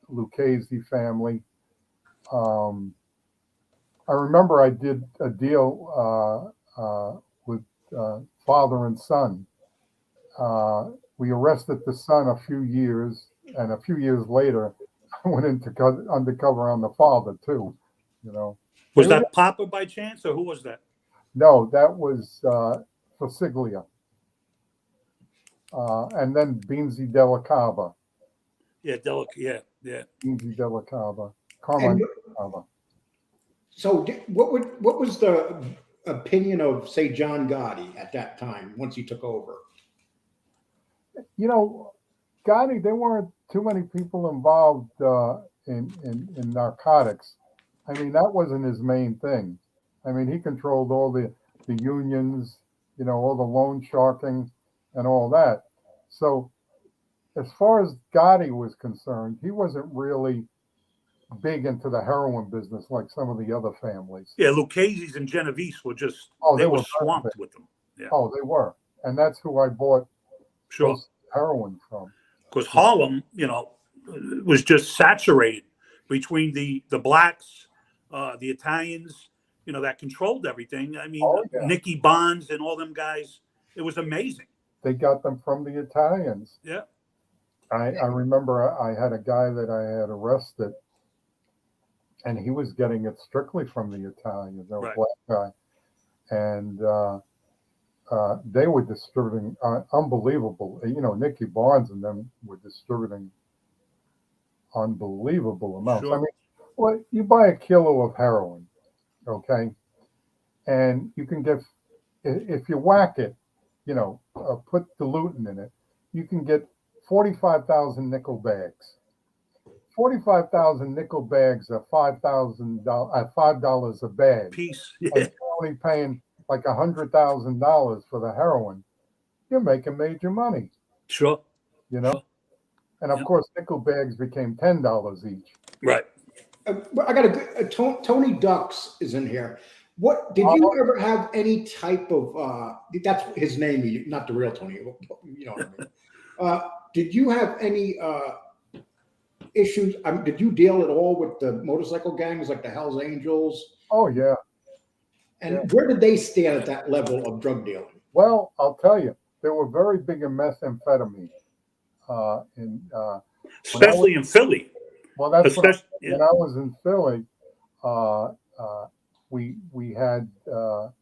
Lucchese family. I remember I did a deal with father and son. We arrested the son a few years, and a few years later, I went into undercover on the father too. You know, Was that Papa by chance, or who was that? No, that was Fasiglia, and then Beansy Della Cava. Yeah, yeah. Beansy Della Cava, Carmine Cava. So, what was the opinion of, say, John Gotti at that time once he took over? You know, Gotti, there weren't too many people involved in narcotics. I mean, that wasn't his main thing. I mean, he controlled all the unions, all the loan sharking and all that. So as far as Gotti was concerned, he wasn't really big into the heroin business like some of the other families. Yeah, Lucchese's and Genovese were just, they were swamped with them. Yeah. Oh, they were. And that's who I bought Sure. heroin from. Because Harlem, was just saturated between the blacks, the Italians, that controlled everything. I mean, Nicky Bonds and all them guys, it was amazing. They got them from the Italians. Yeah. I remember I had a guy that I had arrested, and he was getting it strictly from the Italians, a black guy. And they were distributing unbelievable. Nicky Barnes and them were distributing unbelievable amounts. Sure. I mean, well, you buy a kilo of heroin, okay, and you can get, if you whack it, put dilutant in it, you can get 45,000 nickel bags. 45,000 nickel bags are $5 a bag. Piece. Yeah. And you're only paying like $100,000 for the heroin. You're making major money. Sure. Sure. And of course, nickel bags became $10 each. Right. I got Tony Ducks is in here. What did you ever have any type of? That's his name, not the real Tony. You know what I mean? Did you have any issues? Did you deal at all with the motorcycle gangs like the Hells Angels? Oh yeah. And where did they stand at that level of drug dealing? Well, I'll tell you, they were very big in methamphetamine. Especially in Philly. Well, that's when I was in Philly. We had the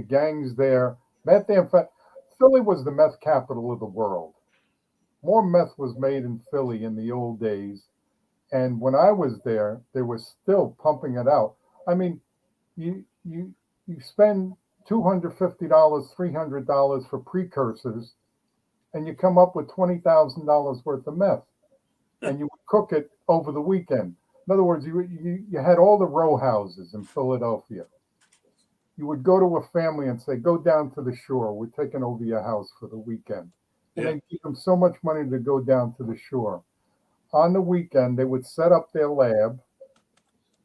gangs there. Philly was the meth capital of the world. More meth was made in Philly in the old days, and when I was there, they were still pumping it out. I mean, you spend $250, $300 for precursors, and you come up with $20,000 worth of meth, and you would cook it over the weekend. In other words, you had all the row houses in Philadelphia. You would go to a family and say, go down to the shore. We're taking over your house for the weekend. And they'd give them so much money to go down to the shore. On the weekend, they would set up their lab,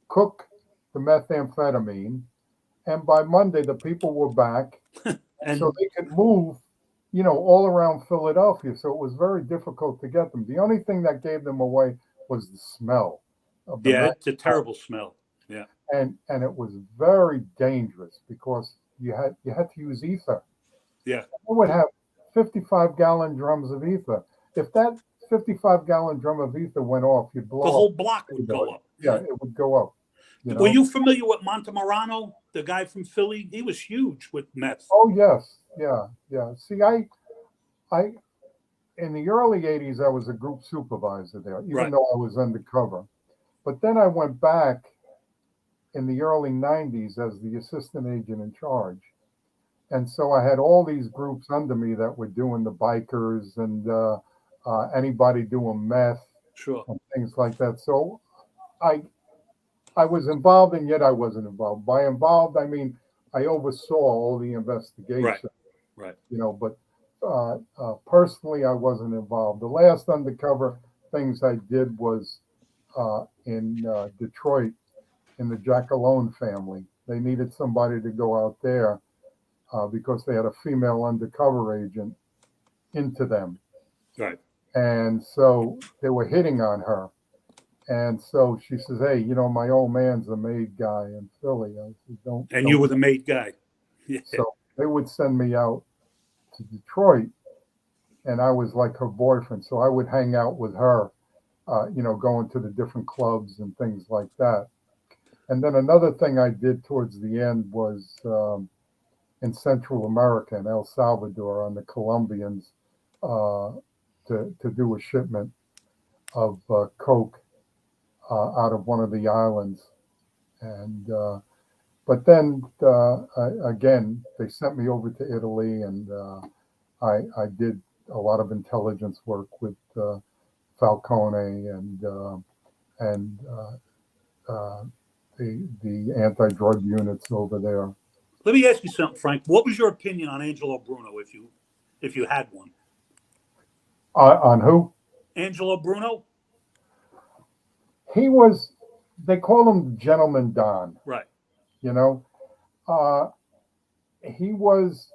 cook the methamphetamine, and by Monday, the people were back. So they could move, all around Philadelphia. So it was very difficult to get them. The only thing that gave them away was the smell. It's a terrible smell. Yeah. And it was very dangerous because you had to use ether. Yeah. We would have 55-gallon drums of ether. If that 55-gallon drum of ether went off, you'd blow the whole block would go up. Yeah, it would go up. Were you familiar with Montemarano, the guy from Philly? He was huge with meth. Oh yes, yeah. See, I in the early '80s, I was a group supervisor there, even though I was undercover. But then I went back in the early '90s as the assistant agent in charge. And so I had all these groups under me that were doing the bikers and anybody doing meth and things like that. So I was involved, and yet I wasn't involved. By involved, I mean I oversaw all the investigation. Right. But personally, I wasn't involved. The last undercover things I did was in Detroit, in the Giacalone family. They needed somebody to go out there because they had a female undercover agent into them. Right. And so they were hitting on her. And so she says, hey, my old man's a maid guy in Philly. I said, don't. You were the maid guy. Yeah. So they would send me out to Detroit, and I was like her boyfriend. So I would hang out with her, going to the different clubs and things like that. And then another thing I did towards the end was in Central America, in El Salvador, on the Colombians, to do a shipment of coke out of one of the islands. And but then again, they sent me over to Italy, and I did a lot of intelligence work with Falcone and uh, the anti-drug units over there. Let me ask you something, Frank. What was your opinion on Angelo Bruno, if you had one? On who? Angelo Bruno? He was. They call him Gentleman Don. Right. You know, he was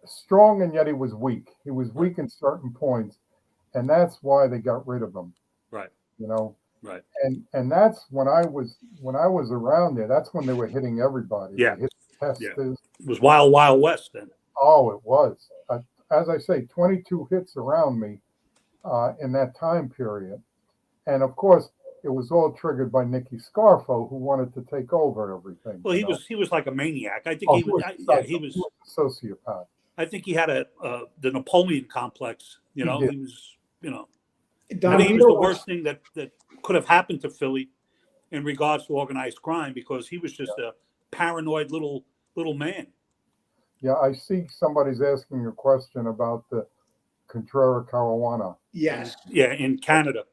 strong and yet he was weak. He was weak in certain points, and that's why they got rid of him. Right. You know. Right. And that's when I was around there. That's when they were hitting everybody. Yeah. They hit Testes. Yeah. It was Wild Wild West then. Oh, it was. As I say, 22 hits around me in that time period, and of course, it was all triggered by Nicky Scarfo, who wanted to take over everything. Well, he was like a maniac. I think Oh, he was. He was a sociopath. I think he had the Napoleon complex. You know, did. he was. You know, Don I think he was Vito the worst thing that could have happened to Philly in regards to organized crime, because he was just a paranoid little man. Yeah, I see somebody's asking a question about the Contrera Caruana. Yes. Yeah, in Canada.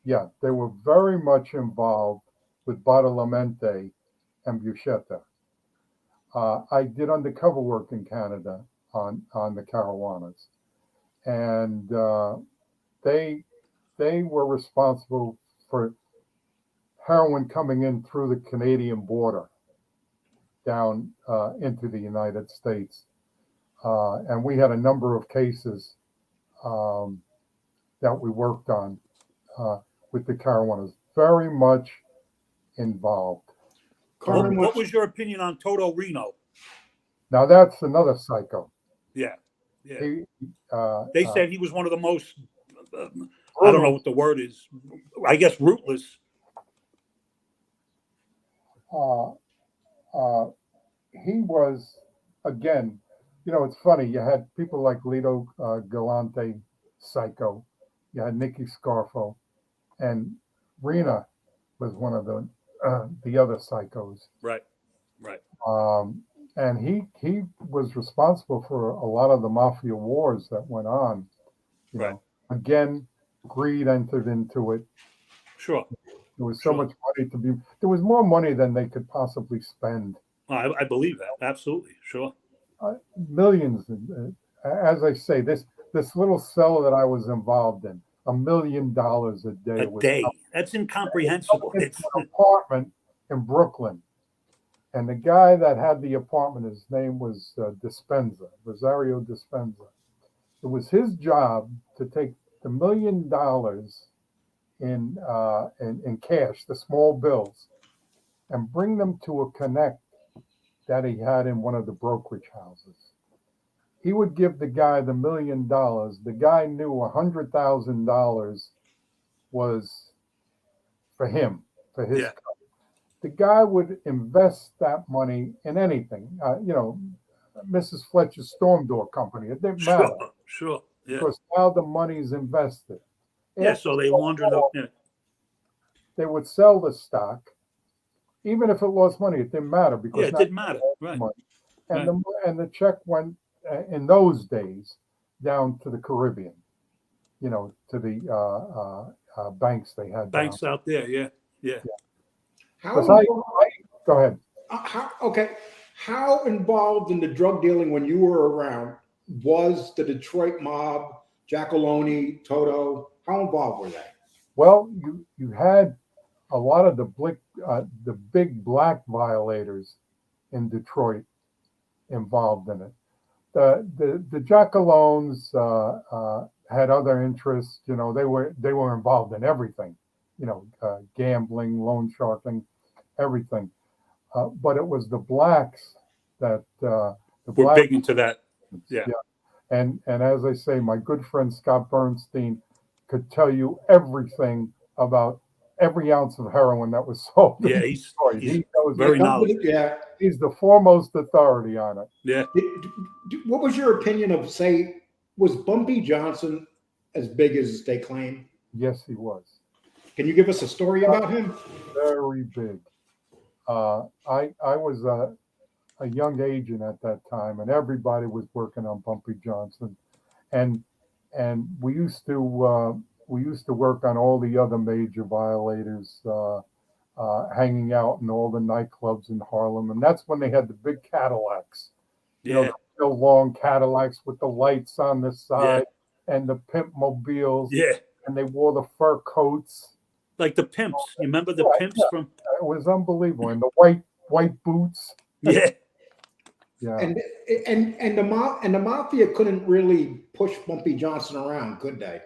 Yeah, they were very much involved with Badalamenti and Buscetta. I did undercover work in Canada on the Caruanas, and they were responsible for heroin coming in through the Canadian border down into the United States, and we had a number of cases that we worked on with the Caruanas. Very much involved. What was your opinion on Toto Reno? Now that's another psycho. Yeah, yeah. They said he was one of the most. I don't know what the word is. I guess rootless. He was, again, it's funny. You had people like Lito Galante, psycho. You had Nicky Scarfo, and Rena was one of the other psychos. Right, right. And he was responsible for a lot of the mafia wars that went on. You know, again, greed entered into it. Sure. There was so much money to be. There was more money than they could possibly spend. I believe that. Absolutely. Sure. Millions. As I say, this little cell that I was involved in, $1 million a day. A day. That's incomprehensible. It's an apartment in Brooklyn. And the guy that had the apartment, his name was Dispenza, Rosario Dispenza. It was his job to take the $1 million in cash, the small bills, and bring them to a connect that he had in one of the brokerage houses. He would give the guy the $1 million. The guy knew $100,000 was for him, for his company. The guy would invest that money in anything. Mrs. Fletcher's Storm Door Company. It didn't matter. Sure. Yeah. Because now the money's invested. Yeah, so they wandered up. Yeah. They would sell the stock, even if it lost money. It didn't matter because it didn't matter. Right. Money. And the check went in those days down to the Caribbean. To the banks they had. Banks down out there. Yeah. Go ahead. How involved in the drug dealing when you were around was the Detroit mob, Giacalone, Toto? How involved were they? Well, you had a lot of the big black violators in Detroit involved in it. The Giacalones had other interests. They were involved in everything. Gambling, loan sharking, everything. But it was the blacks that were big into that. Yeah. And as I say, my good friend Scott Bernstein could tell you everything about every ounce of heroin that was sold. Yeah, he's very knowledgeable. Yeah, he's the foremost authority on it. Yeah. What was your opinion of, say, was Bumpy Johnson as big as they claim? Yes, he was. Can you give us a story about him? Very big. I was a young agent at that time, and everybody was working on Bumpy Johnson, and we used to work on all the other major violators, hanging out in all the nightclubs in Harlem, and that's when they had the big Cadillacs. You know, Yeah, the long Cadillacs with the lights on the yeah, side and the pimp mobiles, yeah. and they wore the fur coats. Like the pimps. You remember the Yeah, pimps from? it was unbelievable, and the white boots. Yeah, Yeah, And the mafia couldn't really push Bumpy Johnson around, could they?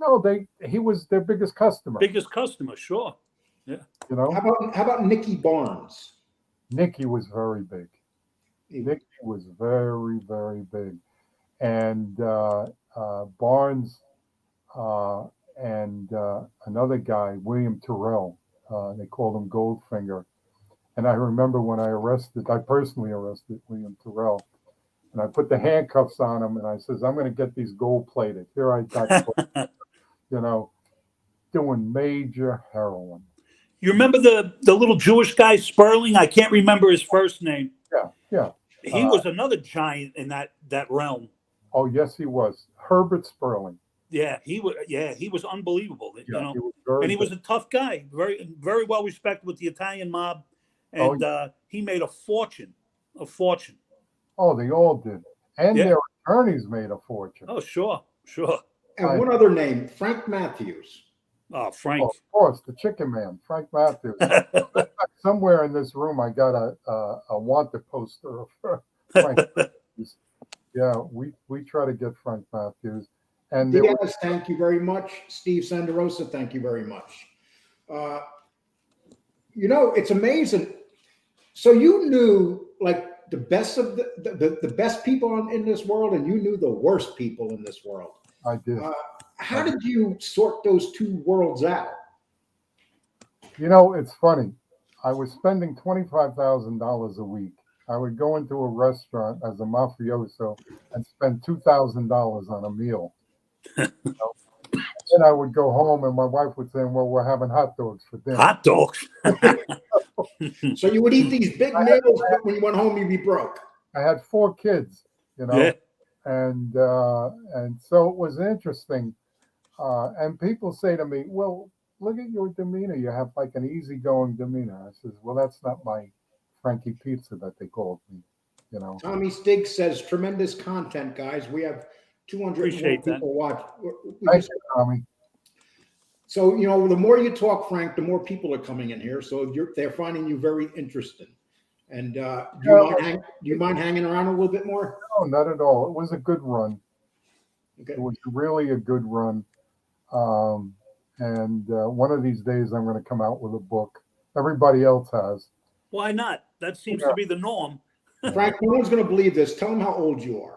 no, he was their biggest customer. biggest customer, sure. Yeah. You know, How about Nicky Barnes? Nicky was very big. Nicky was very, very big, and Barnes and another guy, William Terrell. They called him Goldfinger. And I remember when I personally arrested William Terrell, and I put the handcuffs on him, and I says, "I'm going to get these gold plated." Here I got, you know, doing major heroin. You remember the little Jewish guy Sperling? I can't remember his first name. Yeah, yeah. He was another giant in that realm. Oh, yes, he was. Herbert Sperling. Yeah, he was. Yeah, he was unbelievable. You Yeah, know, he was very and he was big. a tough guy, very very well respected with the Italian mob, Oh, and he made a fortune. A fortune. Oh, they all did. And Yeah. their attorneys made a fortune. Oh, sure, sure. And one other name, Frank Matthews. Oh, Frank. Oh, of course, the Chicken Man, Frank Matthews. Somewhere in this room, I got a wanted poster of Frank Matthews. Yeah, we try to get Frank Matthews. And there was, Diaz, thank you very much. Steve Sanderosa, thank you very much. It's amazing. So you knew like the best of the best people in this world, and you knew the worst people in this world. I did. How did you sort those two worlds out? You know, it's funny. I was spending $25,000 a week. I would go into a restaurant as a mafioso and spend $2,000 on a meal. You know? Then I would go home, and my wife would say, "Well, we're having hot dogs for dinner." Hot dogs. So you would eat these big meals, but when you went home, you'd be broke. I had 4 kids, you know, Yeah. and so it was interesting. And people say to me, "Well, look at your demeanor. You have like an easygoing demeanor." I says, "Well, that's not my Frankie Pizza that they called me, you know." Tommy Stiggs says tremendous content, guys. We have 200 Appreciate that. people watch. Thank you, Tommy. So the more you talk, Frank, the more people are coming in here. So they're finding you very interesting. And do you mind hanging around a little bit more? No, not at all. It was a good run. Okay. It was really a good run. And one of these days, I'm going to come out with a book. Everybody else has. Why not? That seems to be the norm. Frank, no one's going to believe this. Tell them how old you are.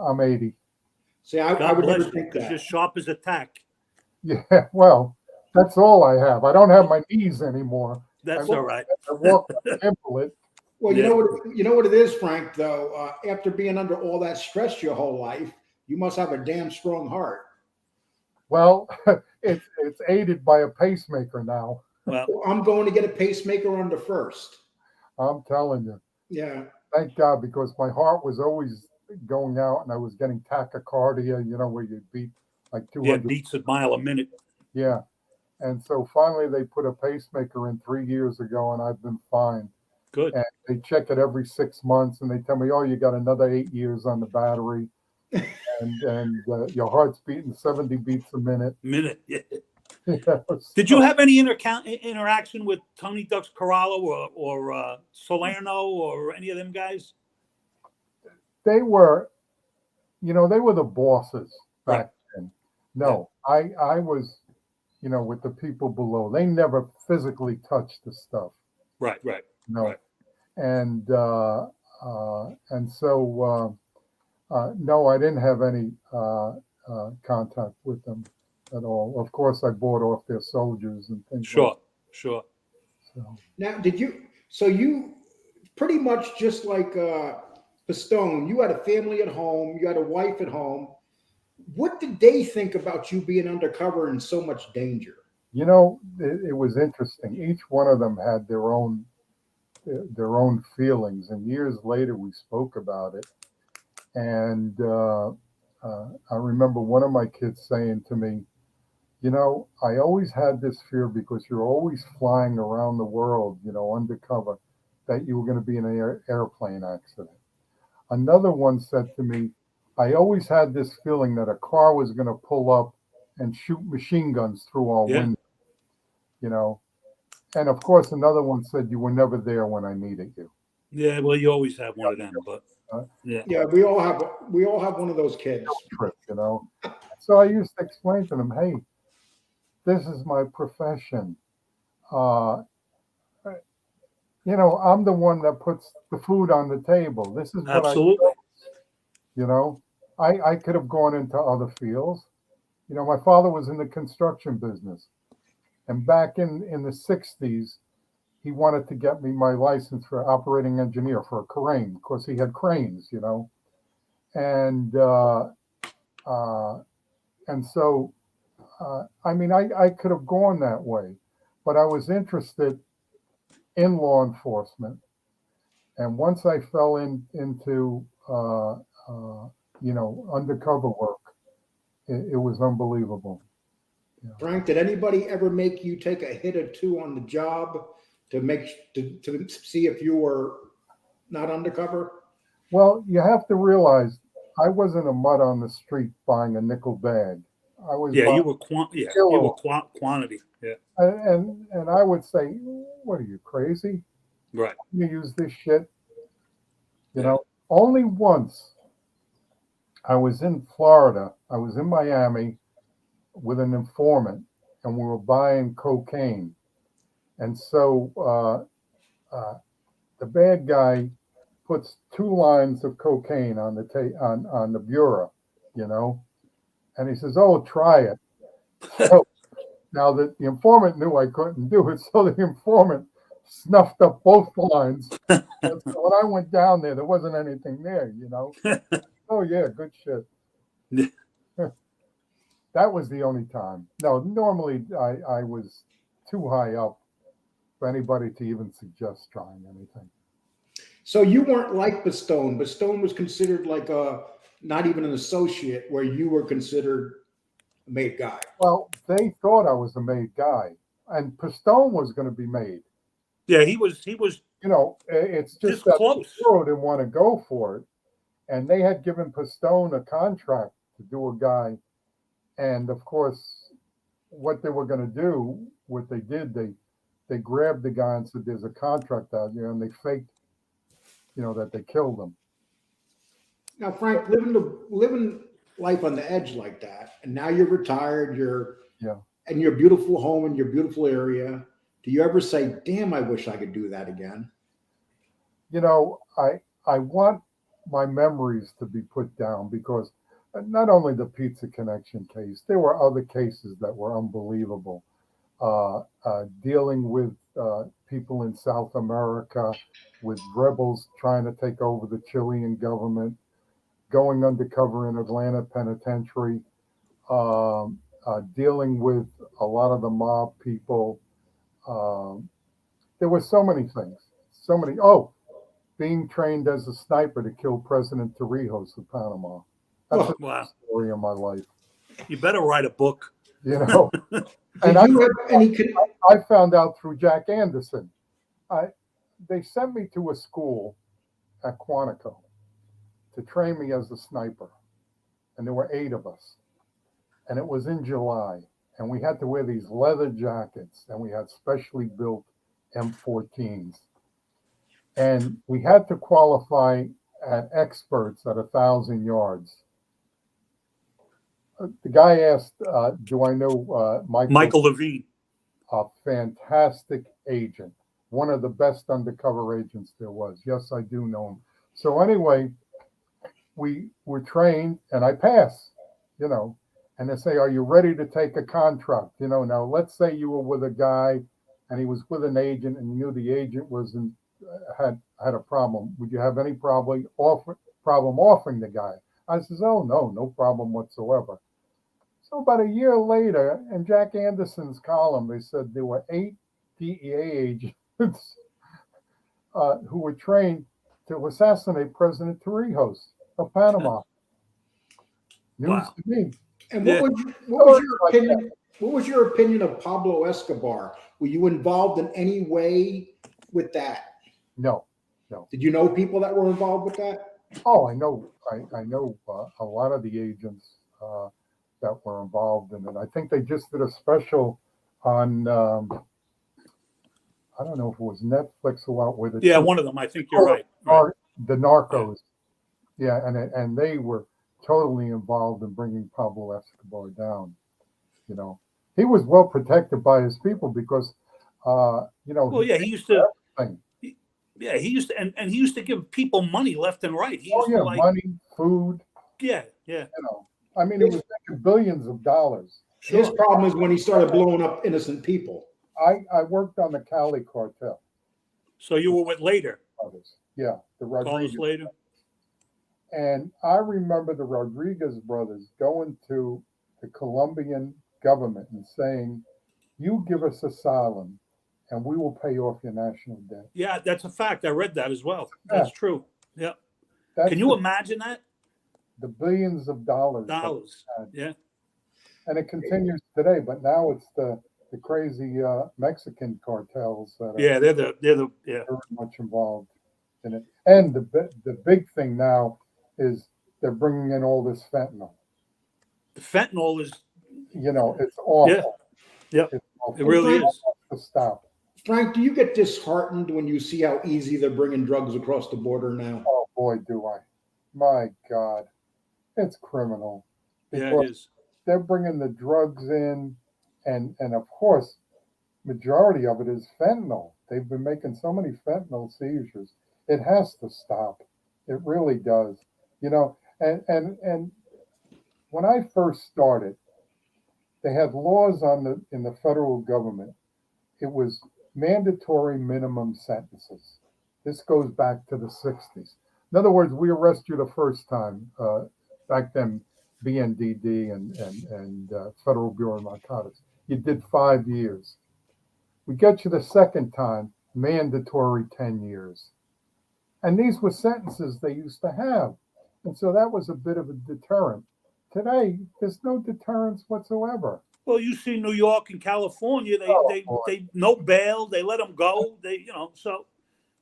I'm 80. See, I God would bless never you, think because that. you're sharp as a tack. Yeah, well, that's all I have. I don't have my knees anymore. That's I all right. I walk like an invalid. Well, Yeah. you know what it is, Frank. Though, after being under all that stress your whole life, you must have a damn strong heart. Well, it's aided by a pacemaker now. Well, I'm going to get a pacemaker on the first. I'm telling you. Yeah. Thank God, because my heart was always going out, and I was getting tachycardia. You know, where you beat like yeah, 200. beats a mile a minute. Yeah. And so finally, they put a pacemaker in 3 years ago, and I've been fine. Good. And they check it every 6 months, and they tell me, "Oh, you got another 8 years on the battery, and your heart's beating 70 beats a minute." Yeah. Yeah, Did you have any interaction with Tony Ducks Corallo or Salerno or any of them guys? They were, they were the bosses back Right. then. No, I was, with the people below. They never physically touched the stuff. Right. No. Right. And so no, I didn't have any contact with them at all. Of course, I bought off their soldiers and things. Sure. So. Now, you pretty much just like Pistone, you had a family at home, you had a wife at home. What did they think about you being undercover in so much danger? It was interesting. Each one of them had their own feelings, and years later we spoke about it. And I remember one of my kids saying to me, You know, I always had this fear because you're always flying around the world, undercover, that you were going to be in an airplane accident. Another one said to me, I always had this feeling that a car was going to pull up and shoot machine guns through our Yeah. window, you know. And of course, another one said, you were never there when I needed you. Yeah. Well, you always have one of them, but Uh, yeah. Yeah, we all have one of those kids. trip. So I used to explain to them, hey, this is my profession. Uh, I'm the one that puts the food on the table. This is what I do. Absolutely. You know, I could have gone into other fields. My father was in the construction business. And back in the 60s, he wanted to get me my license for operating engineer for a crane because he had cranes. And uh, and so, I mean, I could have gone that way, but I was interested in law enforcement. And once I fell into undercover work, it was unbelievable. Frank, did anybody ever make you take a hit or two on the job to see if you were not undercover? Well, you have to realize I wasn't a mud on the street buying a nickel bag. I was Yeah. buying You were kilo. quantity. Yeah. And I would say, what are you, crazy? Right. You use this shit? Yeah. Only once I was in Florida, I was in Miami with an informant, and we were buying cocaine. And so the bad guy puts 2 lines of cocaine on on the bureau, and he says, "Oh, try it." So now the informant knew I couldn't do it, so the informant snuffed up both lines. And so when I went down there wasn't anything there. Oh yeah, good shit. That was the only time. No, normally I was too high up for anybody to even suggest trying anything. So you weren't like Pistone. Pistone was considered like a not even an associate, where you were considered a made guy. Well, they thought I was a made guy, and Pistone was going to be made. Yeah. He was It's just just that the close. bureau didn't want to go for it, and they had given Pistone a contract to do a guy, and of course, what they were going to do, what they did, they grabbed the guy and said, "There's a contract out here," and they faked, that they killed him. Now, Frank, living life on the edge like that, and now you're retired, you're Yeah. in your beautiful home in your beautiful area. Do you ever say, "Damn, I wish I could do that again"? I want my memories to be put down because not only the Pizza Connection case, there were other cases that were unbelievable. Dealing with people in South America, with rebels trying to take over the Chilean government, going undercover in Atlanta Penitentiary, dealing with a lot of the mob people. Um, there were so many things, so many. Oh, being trained as a sniper to kill President Torrijos of Panama. That's Oh, a Wow. story of my life. You better write a book. You know, did and you have any? I found out through Jack Anderson. They sent me to a school at Quantico to train me as a sniper, and there were 8 of us, and it was in July, and we had to wear these leather jackets, and we had specially built M14s, and we had to qualify at experts at 1,000 yards. The guy asked, "Do I know Michael Levine. A fantastic agent, one of the best undercover agents there was. Yes, I do know him." So anyway, we were trained, and I passed. And they say, "Are you ready to take a contract?" Now let's say you were with a guy, and he was with an agent, and you knew the agent had a problem. Would you have any problem offering the guy? I says, "Oh no, no problem whatsoever." So about a year later, in Jack Anderson's column, they said there were 8 DEA agents who were trained to assassinate President Torrijos of Panama. News Wow. to me. And Yeah. what was your opinion? What was your opinion of Pablo Escobar? Were you involved in any way with that? No. Did you know people that were involved with that? Oh, I know. I know a lot of the agents that were involved in it. I think they just did a special on. I don't know if it was Netflix or what. With Yeah, one of them. I think you're right. The Narcos. Yeah, and they were totally involved in bringing Pablo Escobar down. You know, he was well protected by his people because, Well, yeah, he used to. everything. Yeah, he used to, and he used to give people money left and right. He used Oh yeah, to like, money, food. yeah. You know, I mean, it was making billions of dollars. His Sure. problem is when he started blowing up innocent people. I worked on the Cali cartel. So you were with later, Brothers. Yeah, the Carlos Rodriguez. later. And I remember the Rodriguez brothers going to the Colombian government and saying, "You give us asylum, and we will pay off your national debt." Yeah, that's a fact. I read that as well. That's true. Yeah. That's Can you imagine that? the billions of dollars. Dollars. Yeah. And it continues today, but now it's the crazy Mexican cartels that are Yeah, they're the yeah. very much involved in it. And the big thing now is they're bringing in all this fentanyl. The fentanyl is, You know, it's awful. Yeah. Yep. It's awful. It really is. To stop. Frank, do you get disheartened when you see how easy they're bringing drugs across the border now? Oh boy, do I! My God, it's criminal. Yeah, Because it is. they're bringing the drugs in, and of course, majority of it is fentanyl. They've been making so many fentanyl seizures. It has to stop. It really does. You know, and when I first started, they had laws in the federal government. It was mandatory minimum sentences. This goes back to the 60s. In other words, we arrest you the first time, back then, BNDD and Federal Bureau of Narcotics. You did 5 years. We get you the second time, mandatory 10 years. And these were sentences they used to have. And so that was a bit of a deterrent. Today, there's no deterrence whatsoever. Well, you see New York and California, boy. they no bail, they let them go. So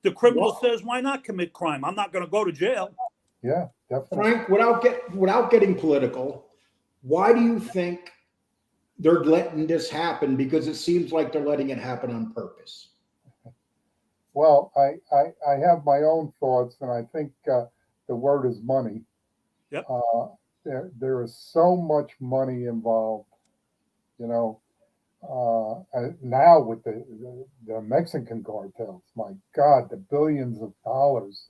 the criminal Wow. says, why not commit crime? I'm not going to go to jail. Yeah, definitely. Frank, without getting political, why do you think they're letting this happen? Because it seems like they're letting it happen on purpose. Well, I have my own thoughts, and I think the word is money. Yep. There is so much money involved, you know. Now with the Mexican cartels, my God, the billions of dollars,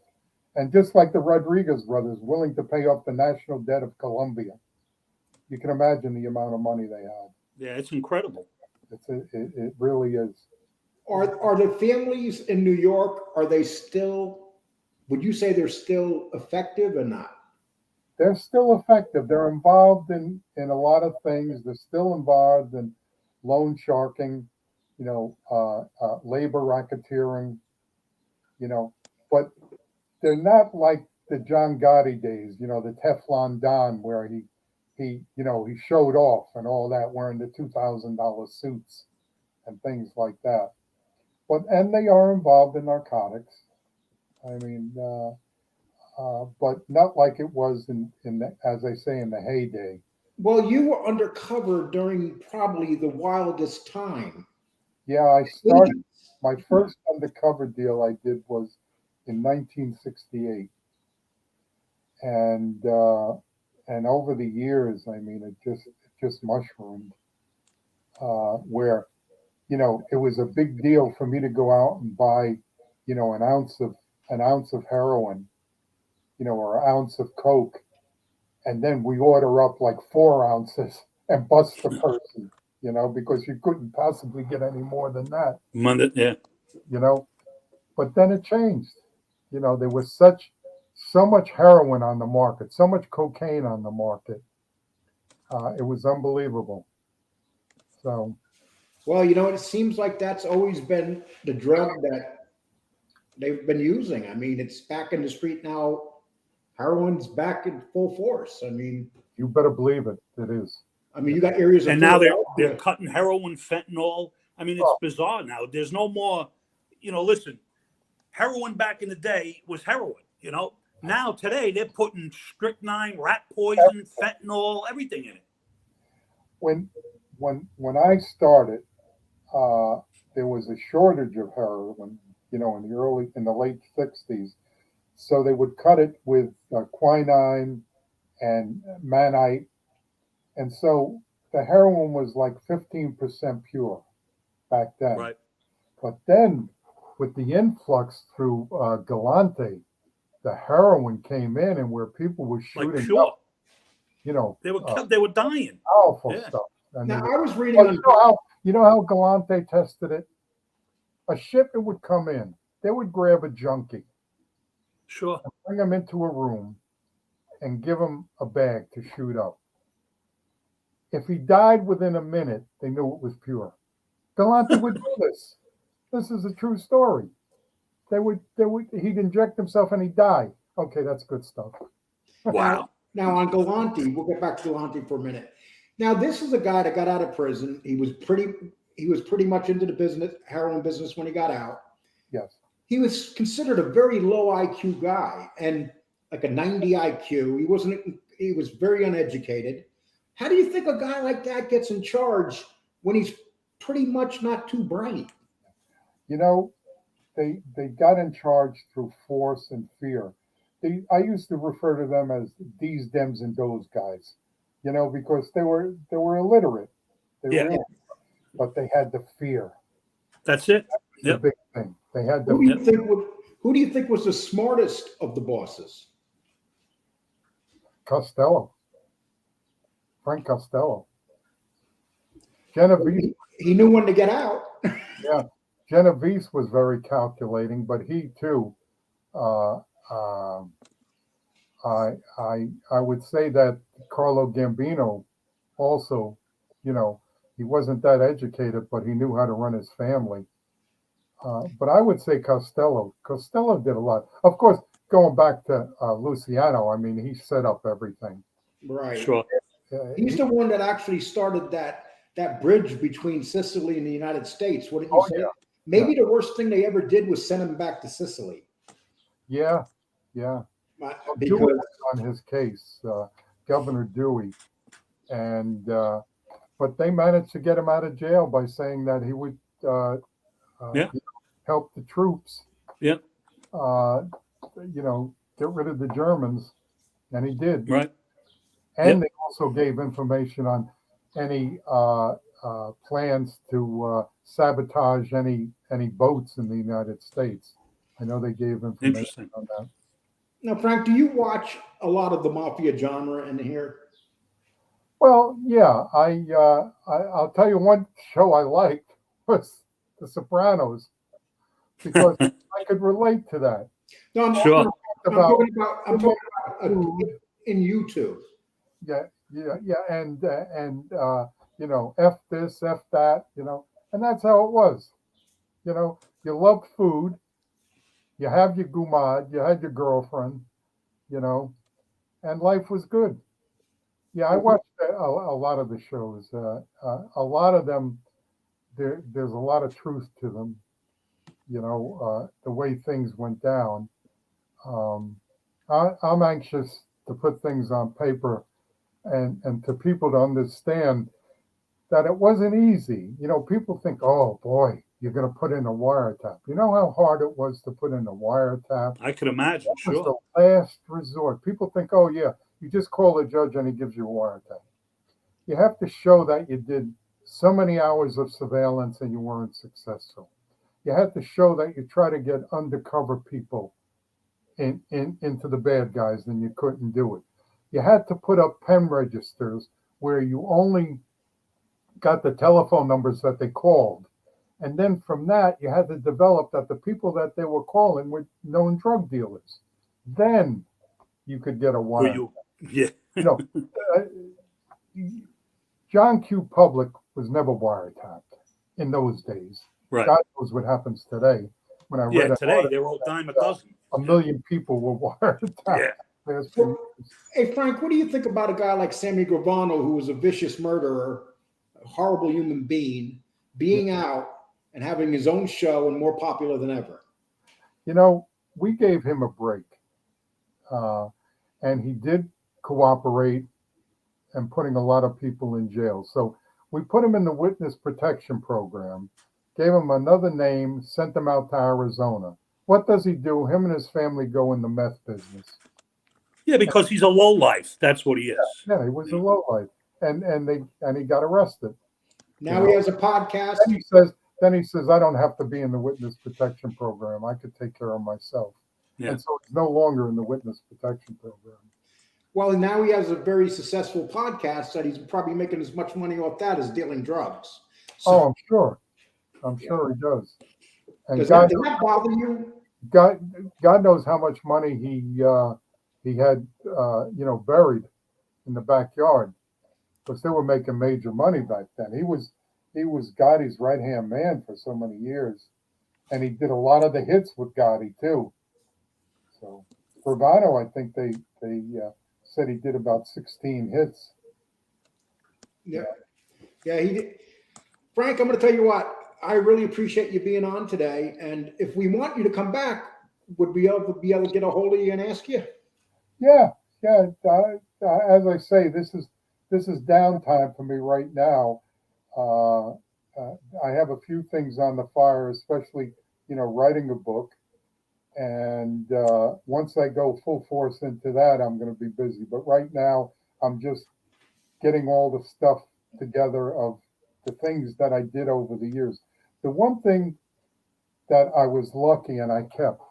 and just like the Rodriguez brothers, willing to pay off the national debt of Colombia. You can imagine the amount of money they have. Yeah, it's incredible. It really is. Are the families in New York, are they still, would you say they're still effective or not? They're still effective. They're involved in a lot of things. They're still involved in loan sharking, you know, labor racketeering, you know, but they're not like the John Gotti days, you know, the Teflon Don, where he showed off and all that, wearing the $2,000 suits and things like that. And they are involved in narcotics. I mean, but not like it was in the, as I say, in the heyday. Well, you were undercover during probably the wildest time. Yeah, I started my first undercover deal I did was in 1968, and over the years, I mean, it just mushroomed, where, you know, it was a big deal for me to go out and buy, you know, an ounce of heroin, you know, or an ounce of coke, and then we order up like 4 ounces and bust the person, you know, because you couldn't possibly get any more than that. Yeah. You know, but then it changed. You know, there was so much heroin on the market, so much cocaine on the market. It was unbelievable. So, Well, you know, it seems like that's always been the drug that they've been using. I mean, it's back in the street now. Heroin's back in full force. I mean, you better believe it. It is. I mean, you got areas of And now they're Philadelphia. cutting heroin, fentanyl. I mean, it's Oh. bizarre now. There's no more, listen, heroin back in the day was heroin, Now today they're putting strychnine, rat poison, fentanyl, everything in it. When I started, there was a shortage of heroin, in the late '60s. So they would cut it with quinine and manite, and so the heroin was like 15% pure back then. Right. But then, with the influx through Galante, the heroin came in, and where people were Like shooting pure. up, you know, They were dying. powerful Yeah. stuff. And Now, they I were- was reading well, on you know how Galante tested it? A shipment would come in. They would grab a junkie, Sure. bring him into a room, and give him a bag to shoot up. If he died within a minute, they knew it was pure. Galante would do this. This is a true story. He'd inject himself and he'd die. Okay, that's good stuff. Wow. Now on Galante, we'll get back to Galante for a minute. Now, this is a guy that got out of prison. He was pretty much into the heroin business when he got out. Yes. He was considered a very low IQ guy and like a 90 IQ. He was very uneducated. How do you think a guy like that gets in charge when he's pretty much not too bright? They got in charge through force and fear. I used to refer to them as these, dems, and those guys, because they were illiterate. They were illiterate, but they had the fear. That's it. The Yep. big thing. They had the. Who do you think was the smartest of the bosses? Costello. Frank Costello. Genovese. He knew when to get out. Yeah. Genovese was very calculating, but he too. I would say that Carlo Gambino also, he wasn't that educated, but he knew how to run his family. But I would say Costello. Costello did a lot. Of course, going back to Luciano, I mean, he set up everything. Right. Sure. He's the one that actually started that bridge between Sicily and the United States. What did you say? Yeah. Maybe the worst thing they ever did was send him back to Sicily. Yeah. Dewey was on his case, Governor Dewey, and but they managed to get him out of jail by saying that he would help the troops. Yeah. Get rid of the Germans, and he did. Right. And they also gave information on any plans to sabotage any boats in the United States. I know they gave information on that. Now, Frank, do you watch a lot of the mafia genre in here? Well, yeah. I'll tell you one show I liked was The Sopranos because I could relate to that. No, I'm Sure. talking about in YouTube. Yeah, and F this, F that, and that's how it was. You loved food, you have your gumad, you had your girlfriend, and life was good. Yeah, I watched a lot of the shows. A lot of them, there's a lot of truth to them. The way things went down. I'm anxious to put things on paper and to people to understand that it wasn't easy. People think, oh boy, you're going to put in a wiretap. You know how hard it was to put in a wiretap? I could imagine. That was Sure. the last resort. People think, oh yeah, you just call the judge and he gives you a wiretap. You have to show that you did so many hours of surveillance and you weren't successful. You have to show that you try to get undercover people into the bad guys and you couldn't do it. You had to put up pen registers where you only got the telephone numbers that they called. And then from that, you had to develop that the people that they were calling were known drug dealers. Then you could get a wiretap. Yeah. John Q. Public was never wiretapped in those days. Right. God knows what happens today. When I read Today they're all dime a dozen. 1 million people were wiretapped. Yeah. last few years. Hey, Frank, what do you think about a guy like Sammy Gravano, who was a vicious murderer, a horrible human being, being out and having his own show and more popular than ever? You know, we gave him a break, and he did cooperate and putting a lot of people in jail. So we put him in the witness protection program, gave him another name, sent him out to Arizona. What does he do? Him and his family go in the meth business. Yeah, because he's a lowlife. That's what he is. Yeah, he was a lowlife, and he got arrested. Now he has a podcast. Then he says, I don't have to be in the witness protection program. I could take care of myself. Yeah. And so he's no longer in the witness protection program. Well, now he has a very successful podcast that he's probably making as much money off that as dealing drugs. So, Oh, I'm sure. I'm sure he does. And does God, that bother you? God knows how much money he had, buried in the backyard, because they were making major money back then. He was Gotti's right-hand man for so many years, and he did a lot of the hits with Gotti too. So Gravano, I think they said he did about 16 hits. Yeah, he did. Frank, I'm going to tell you what. I really appreciate you being on today, and if we want you to come back, would we be able to get a hold of you and ask you? Yeah. As I say, this is downtime for me right now. I have a few things on the fire, especially writing a book, and once I go full force into that, I'm going to be busy. But right now, I'm just getting all the stuff together of the things that I did over the years. The one thing that I was lucky and I kept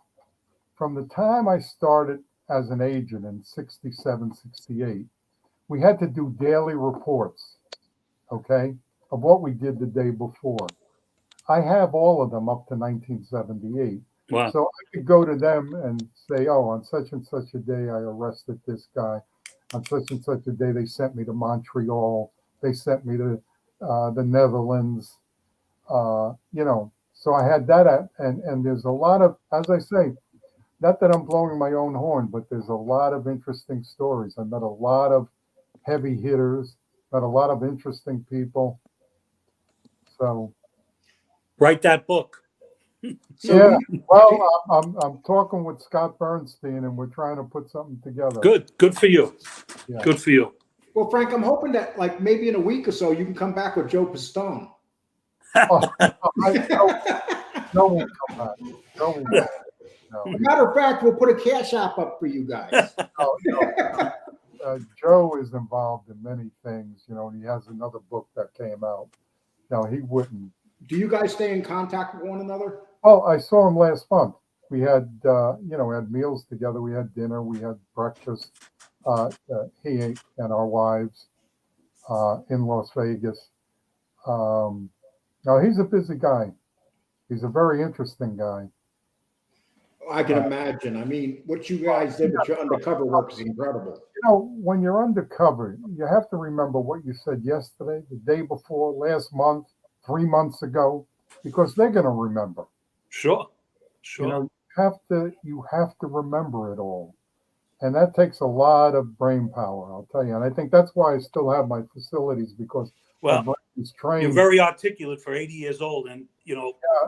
from the time I started as an agent in 67, 68, we had to do daily reports, okay, of what we did the day before. I have all of them up to 1978. Wow. So I could go to them and say, oh, on such and such a day, I arrested this guy. On such and such a day, they sent me to Montreal. They sent me to the Netherlands. So I had that. And there's a lot of, as I say, not that I'm blowing my own horn, but there's a lot of interesting stories. I met a lot of heavy hitters, met a lot of interesting people. So Write that book. yeah, well, I'm talking with Scott Bernstein, and we're trying to put something together. Good for you. Yeah. Good for you. Well, Frank, I'm hoping that like maybe in a week or so you can come back with Joe Pistone. No one come back. No one. No. Matter of fact, we'll put a cash app up for you guys. Joe is involved in many things, and he has another book that came out. No, he wouldn't. Do you guys stay in contact with one another? Oh, I saw him last month. We had, we had meals together. We had dinner. We had breakfast. He and our wives in Las Vegas. No, he's a busy guy. He's a very interesting guy. I can imagine. I mean, what you guys did with your undercover work is incredible. When you're undercover, you have to remember what you said yesterday, the day before, last month, 3 months ago, because they're going to remember. Sure. You have to remember it all. And that takes a lot of brain power, I'll tell you. And I think that's why I still have my facilities, because my brain is trained. You're very articulate for 80 years old. And,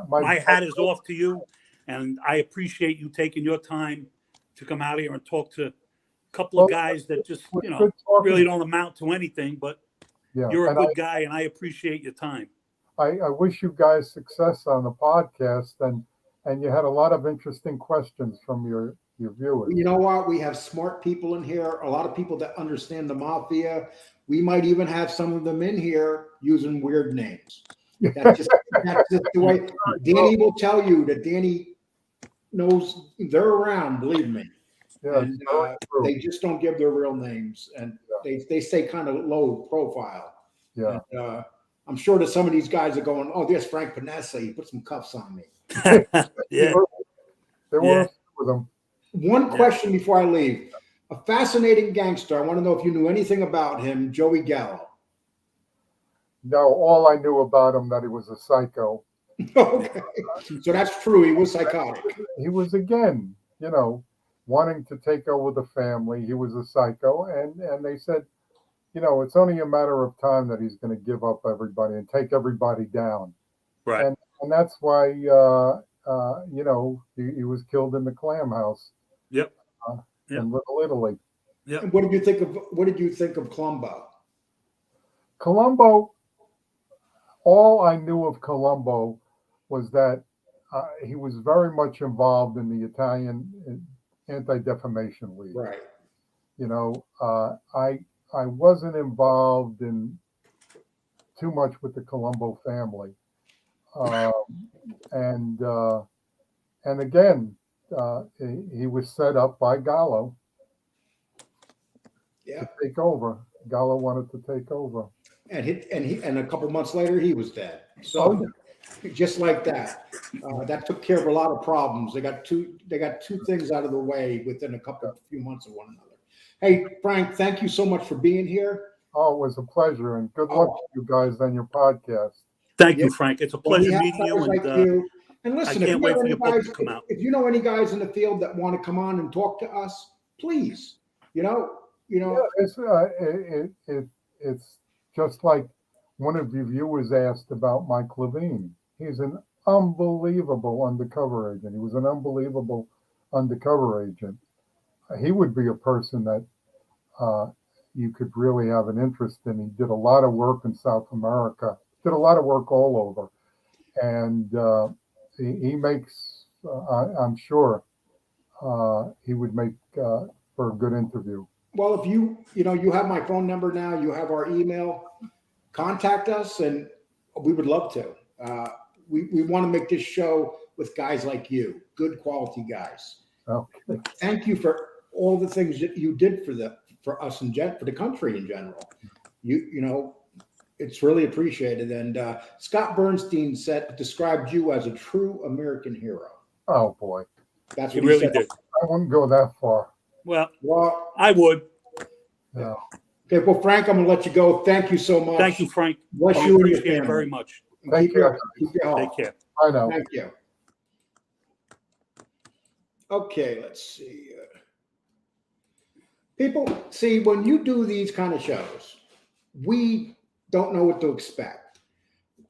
my hat is off to you. And I appreciate you taking your time to come out here and talk to a couple of guys that just, really don't amount to anything. But you're a good guy, and I appreciate your time. I wish you guys success on the podcast, and you had a lot of interesting questions from your viewers. You know what? We have smart people in here, a lot of people that understand the mafia. We might even have some of them in here using weird names. That's just the way. Danny will tell you that Danny knows they're around, believe me. Yeah, and, they just don't give their real names, and they stay kind of low profile. Yeah. And, I'm sure that some of these guys are going, oh, there's Frank Panessa. He put some cuffs on me. Yeah. There were with them. One question before I leave. A fascinating gangster. I want to know if you knew anything about him, Joey Gallo. No, all I knew about him that he was a psycho. Okay. So that's true. He was psychotic. He was, again, wanting to take over the family. He was a psycho, and they said, it's only a matter of time that he's going to give up everybody and take everybody down. Right. And that's why, he was killed in the Clam House. Yep. In Little Italy. Yep. And what did you think of Columbo? Columbo, all I knew of Columbo was that he was very much involved in the Italian Anti-Defamation League. Right. I wasn't involved in too much with the Columbo family. And again, he was set up by Gallo to take over. Gallo wanted to take over. And a couple months later, he was dead. So just like that, that took care of a lot of problems. They got two things out of the way within a few months of one another. Hey, Frank, thank you so much for being here. Oh, it was a pleasure, and good luck to you guys on your podcast. Thank you, Frank. It's a pleasure meeting you. And listen, I can't wait for your book to come out. If you know any guys in the field that want to come on and talk to us, please. It's just like one of your viewers asked about Mike Levine. He's an unbelievable undercover agent. He was an unbelievable undercover agent. He would be a person that you could really have an interest in. He did a lot of work in South America, did a lot of work all over. And he makes, I'm sure, he would make for a good interview. Well, if you have my phone number now, you have our email, contact us, and we would love to. We want to make this show with guys like you, good quality guys. Okay. Thank you for all the things that you did for us and for the country in general. It's really appreciated. And Scott Bernstein described you as a true American hero. Oh boy, that's he what really said. did. I wouldn't go that far. Well, I would. Yeah. Okay, well, Frank, I'm going to let you go. Thank you so much. Thank you, Frank. Bless I you and your appreciate it family. very much. Thank you. Keep your health. Take care. I know. Thank you. Okay, let's see. People, see, when you do these kind of shows, we don't know what to expect.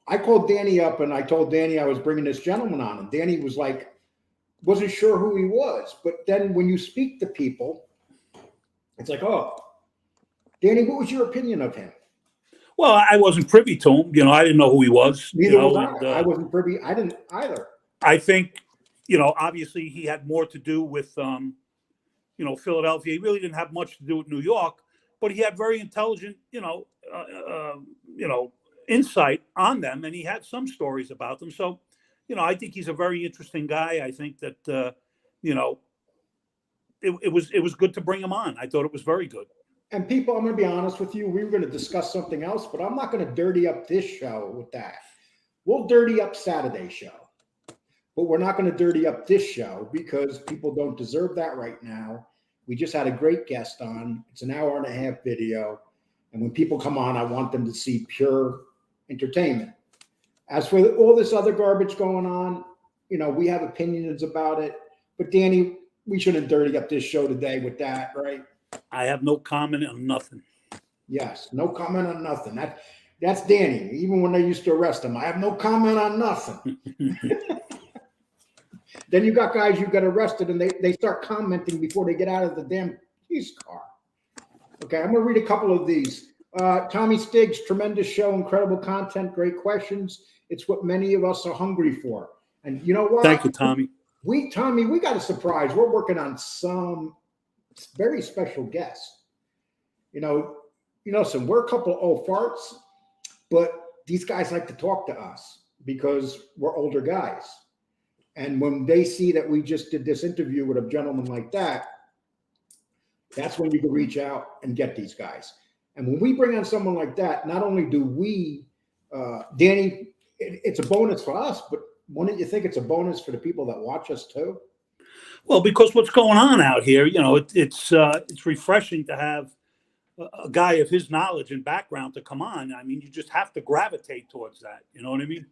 I called Danny up and I told Danny I was bringing this gentleman on, and Danny was like, wasn't sure who he was. But then when you speak to people, it's like, oh, Danny, what was your opinion of him? Well, I wasn't privy to him. I didn't know who he was. Neither was I. I wasn't privy. I didn't either. I think, obviously he had more to do with, Philadelphia. He really didn't have much to do with New York, but he had very intelligent, insight on them, and he had some stories about them. So, I think he's a very interesting guy. I think that, it was good to bring him on. I thought it was very good. And people, I'm going to be honest with you. We were going to discuss something else, but I'm not going to dirty up this show with that. We'll dirty up Saturday's show, but we're not going to dirty up this show because people don't deserve that right now. We just had a great guest on. It's an hour and a half video. And when people come on, I want them to see pure entertainment. As for all this other garbage going on, we have opinions about it. But Danny, we shouldn't dirty up this show today with that, right? I have no comment on nothing. Yes, no comment on nothing. That's Danny. Even when they used to arrest him, I have no comment on nothing. Then you got guys you got arrested and they start commenting before they get out of the damn police car. Okay, I'm going to read a couple of these. Tommy Stiggs, tremendous show, incredible content, great questions. It's what many of us are hungry for. And you know what? Thank you, Tommy. We got a surprise. We're working on some very special guests. We're a couple of old farts, but these guys like to talk to us because we're older guys. And when they see that we just did this interview with a gentleman like that, that's when you can reach out and get these guys. And when we bring on someone like that, not only do we, Danny, it's a bonus for us, but wouldn't you think it's a bonus for the people that watch us too? Well, because what's going on out here, it's refreshing to have a guy of his knowledge and background to come on. I mean, you just have to gravitate towards that. You know what I mean?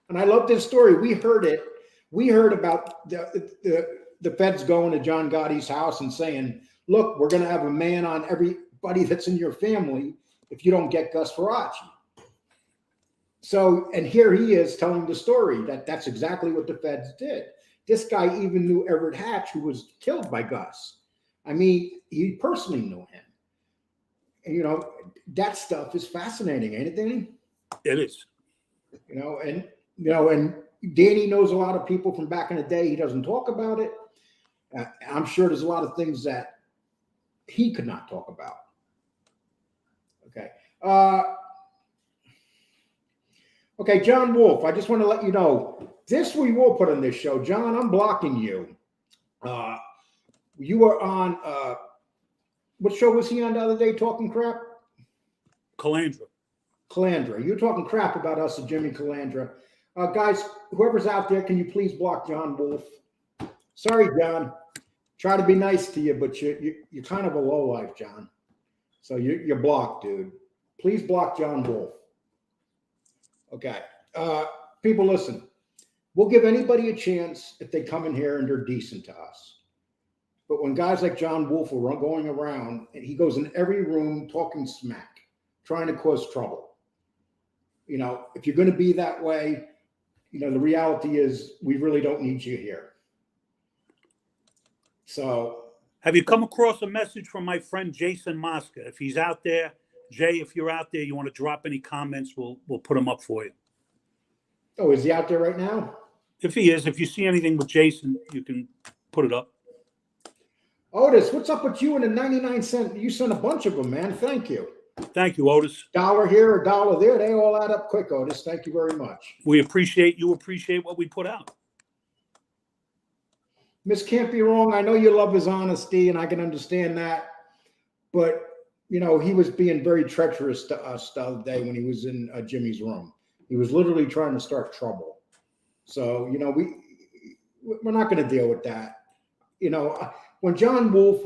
And I love this story. We heard it. We heard about the the feds going to John Gotti's house and saying, look, we're going to have a man on everybody that's in your family if you don't get Gus Faraci. So, and here he is telling the story that that's exactly what the feds did. This guy even knew Everett Hatch, who was killed by Gus. I mean, he personally knew him. And, you know, that stuff is fascinating, ain't it, Danny? It is. And Danny knows a lot of people from back in the day. He doesn't talk about it. I'm sure there's a lot of things that he could not talk about. Okay. Okay, John Wolf, I just want to let you know, this we will put on this show. John, I'm blocking you. You were on, what show was he on the other day talking crap? Calandra. You were talking crap about us and Jimmy Calandra. Guys, whoever's out there, can you please block John Wolf? Sorry, John. Try to be nice to you, but you're kind of a lowlife, John. So you're blocked, dude. Please block John Wolf. Okay. People, listen. We'll give anybody a chance if they come in here and they're decent to us. But when guys like John Wolf are going around, and he goes in every room talking smack, trying to cause trouble. You know, if you're going to be that way, you know, the reality is we really don't need you here. So, have you come across a message from my friend Jason Mosca? If he's out there, Jay, if you're out there, you want to drop any comments, we'll put them up for you. Oh, is he out there right now? If he is, if you see anything with Jason, you can put it up. Otis, what's up with you and the 99-cent? You sent a bunch of them, man. Thank you. Thank you, Otis. $1 here, $1 there. They all add up quick, Otis. Thank you very much. We appreciate you. Appreciate what we put out. Miss Can't Be Wrong. I know you love his honesty, and I can understand that. But, you know, he was being very treacherous to us the other day when he was in Jimmy's room. He was literally trying to start trouble. So, you know, we're not going to deal with that. You know, when John Wolf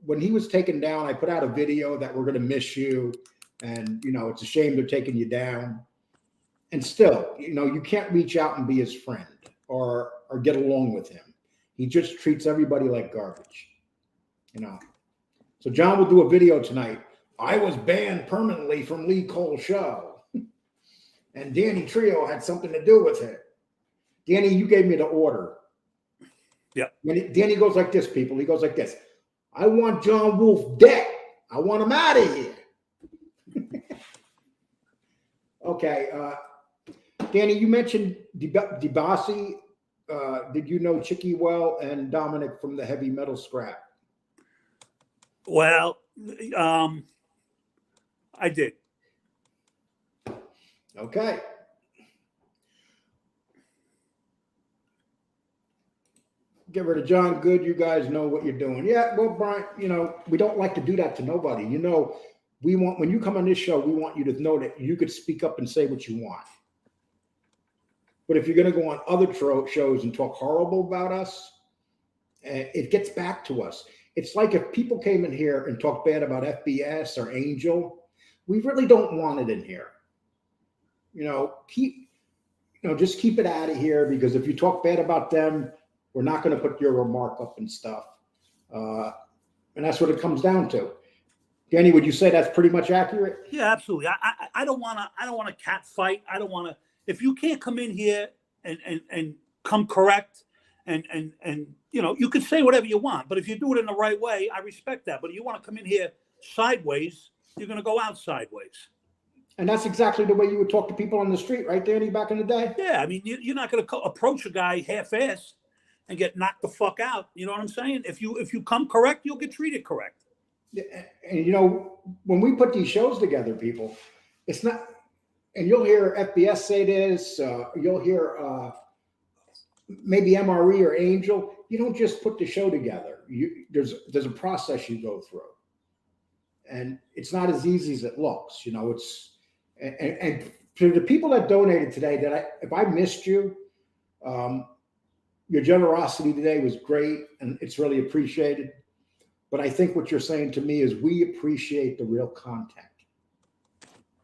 when he was taken down, I put out a video that we're going to miss you. And, you know, it's a shame they're taking you down. And still, you know, you can't reach out and be his friend or get along with him. He just treats everybody like garbage, you know. So John will do a video tonight. I was banned permanently from Lee Cole's show. And Danny Trio had something to do with it. Danny, you gave me the order. Yeah. Danny goes like this, people. He goes like this. I want John Wolf dead. I want him out of here. Okay. Danny, you mentioned DiBasi. Did you know Chicky well and Dominic from the Heavy Metal Scrap? Well, I did. Okay. Get rid of John Good. You guys know what you're doing. Yeah, well, Brian, you know, we don't like to do that to nobody. You know, when you come on this show, we want you to know that you could speak up and say what you want. But if you're going to go on other shows and talk horrible about us, it gets back to us. It's like if people came in here and talked bad about FBS or Angel, we really don't want it in here. You know, just keep it out of here, because if you talk bad about them, we're not going to put your remark up and stuff. And that's what it comes down to. Danny, would you say that's pretty much accurate? Yeah, absolutely. I don't want to cat fight. I don't want to. If you can't come in here and come correct and you know, you can say whatever you want, but if you do it in the right way, I respect that. But if you want to come in here sideways, you're going to go out sideways. And that's exactly the way you would talk to people on the street, right, Danny, back in the day? Yeah, I mean, you're not going to approach a guy half-assed and get knocked the fuck out. You know what I'm saying? If you come correct, you'll get treated correct. And, you know, when we put these shows together, people, it's not, and you'll hear FBS say this, you'll hear maybe MRE or Angel. You don't just put the show together. There's a process you go through. And it's not as easy as it looks. You know, and to the people that donated today, if I missed you, your generosity today was great, and it's really appreciated. But I think what you're saying to me is we appreciate the real content.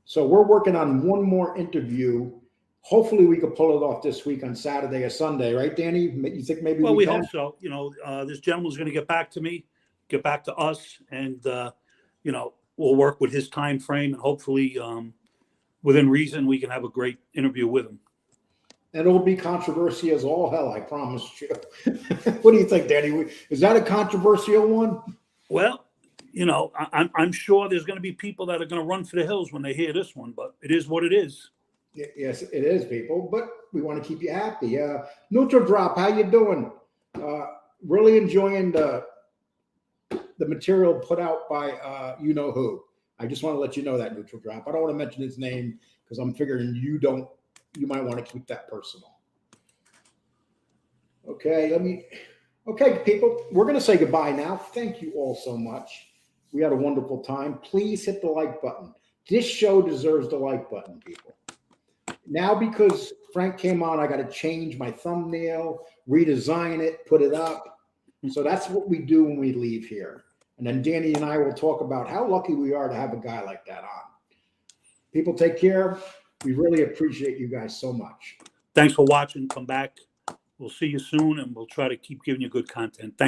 So we're working on one more interview hopefully we could pull it off this week on Saturday or Sunday, right, Danny? You think maybe Well, we can? hope so. You know, this gentleman's going to get back to me, get back to us, and you know, we'll work with his time frame, and hopefully, within reason, we can have a great interview with him. And it'll be controversy as all hell, I promise you. What do you think, Danny? Is that a controversial one? Well, you know, I'm sure there's going to be people that are going to run for the hills when they hear this one, but it is what it is. Yes, it is, people, but we want to keep you happy. Neutral Drop, how you doing? Really enjoying the material put out by you know who. I just want to let you know that, Neutral Drop. I don't want to mention his name because I'm figuring you might want to keep that personal. Okay, okay, people, we're going to say goodbye now. Thank you all so much. We had a wonderful time. Please hit the like button. This show deserves the like button, people. Now, because Frank came on, I got to change my thumbnail, redesign it, put it up. So that's what we do when we leave here. And then Danny and I will talk about how lucky we are to have a guy like that on. People, take care. We really appreciate you guys so much. Thanks for watching. Come back. We'll see you soon, and we'll try to keep giving you good content. Thank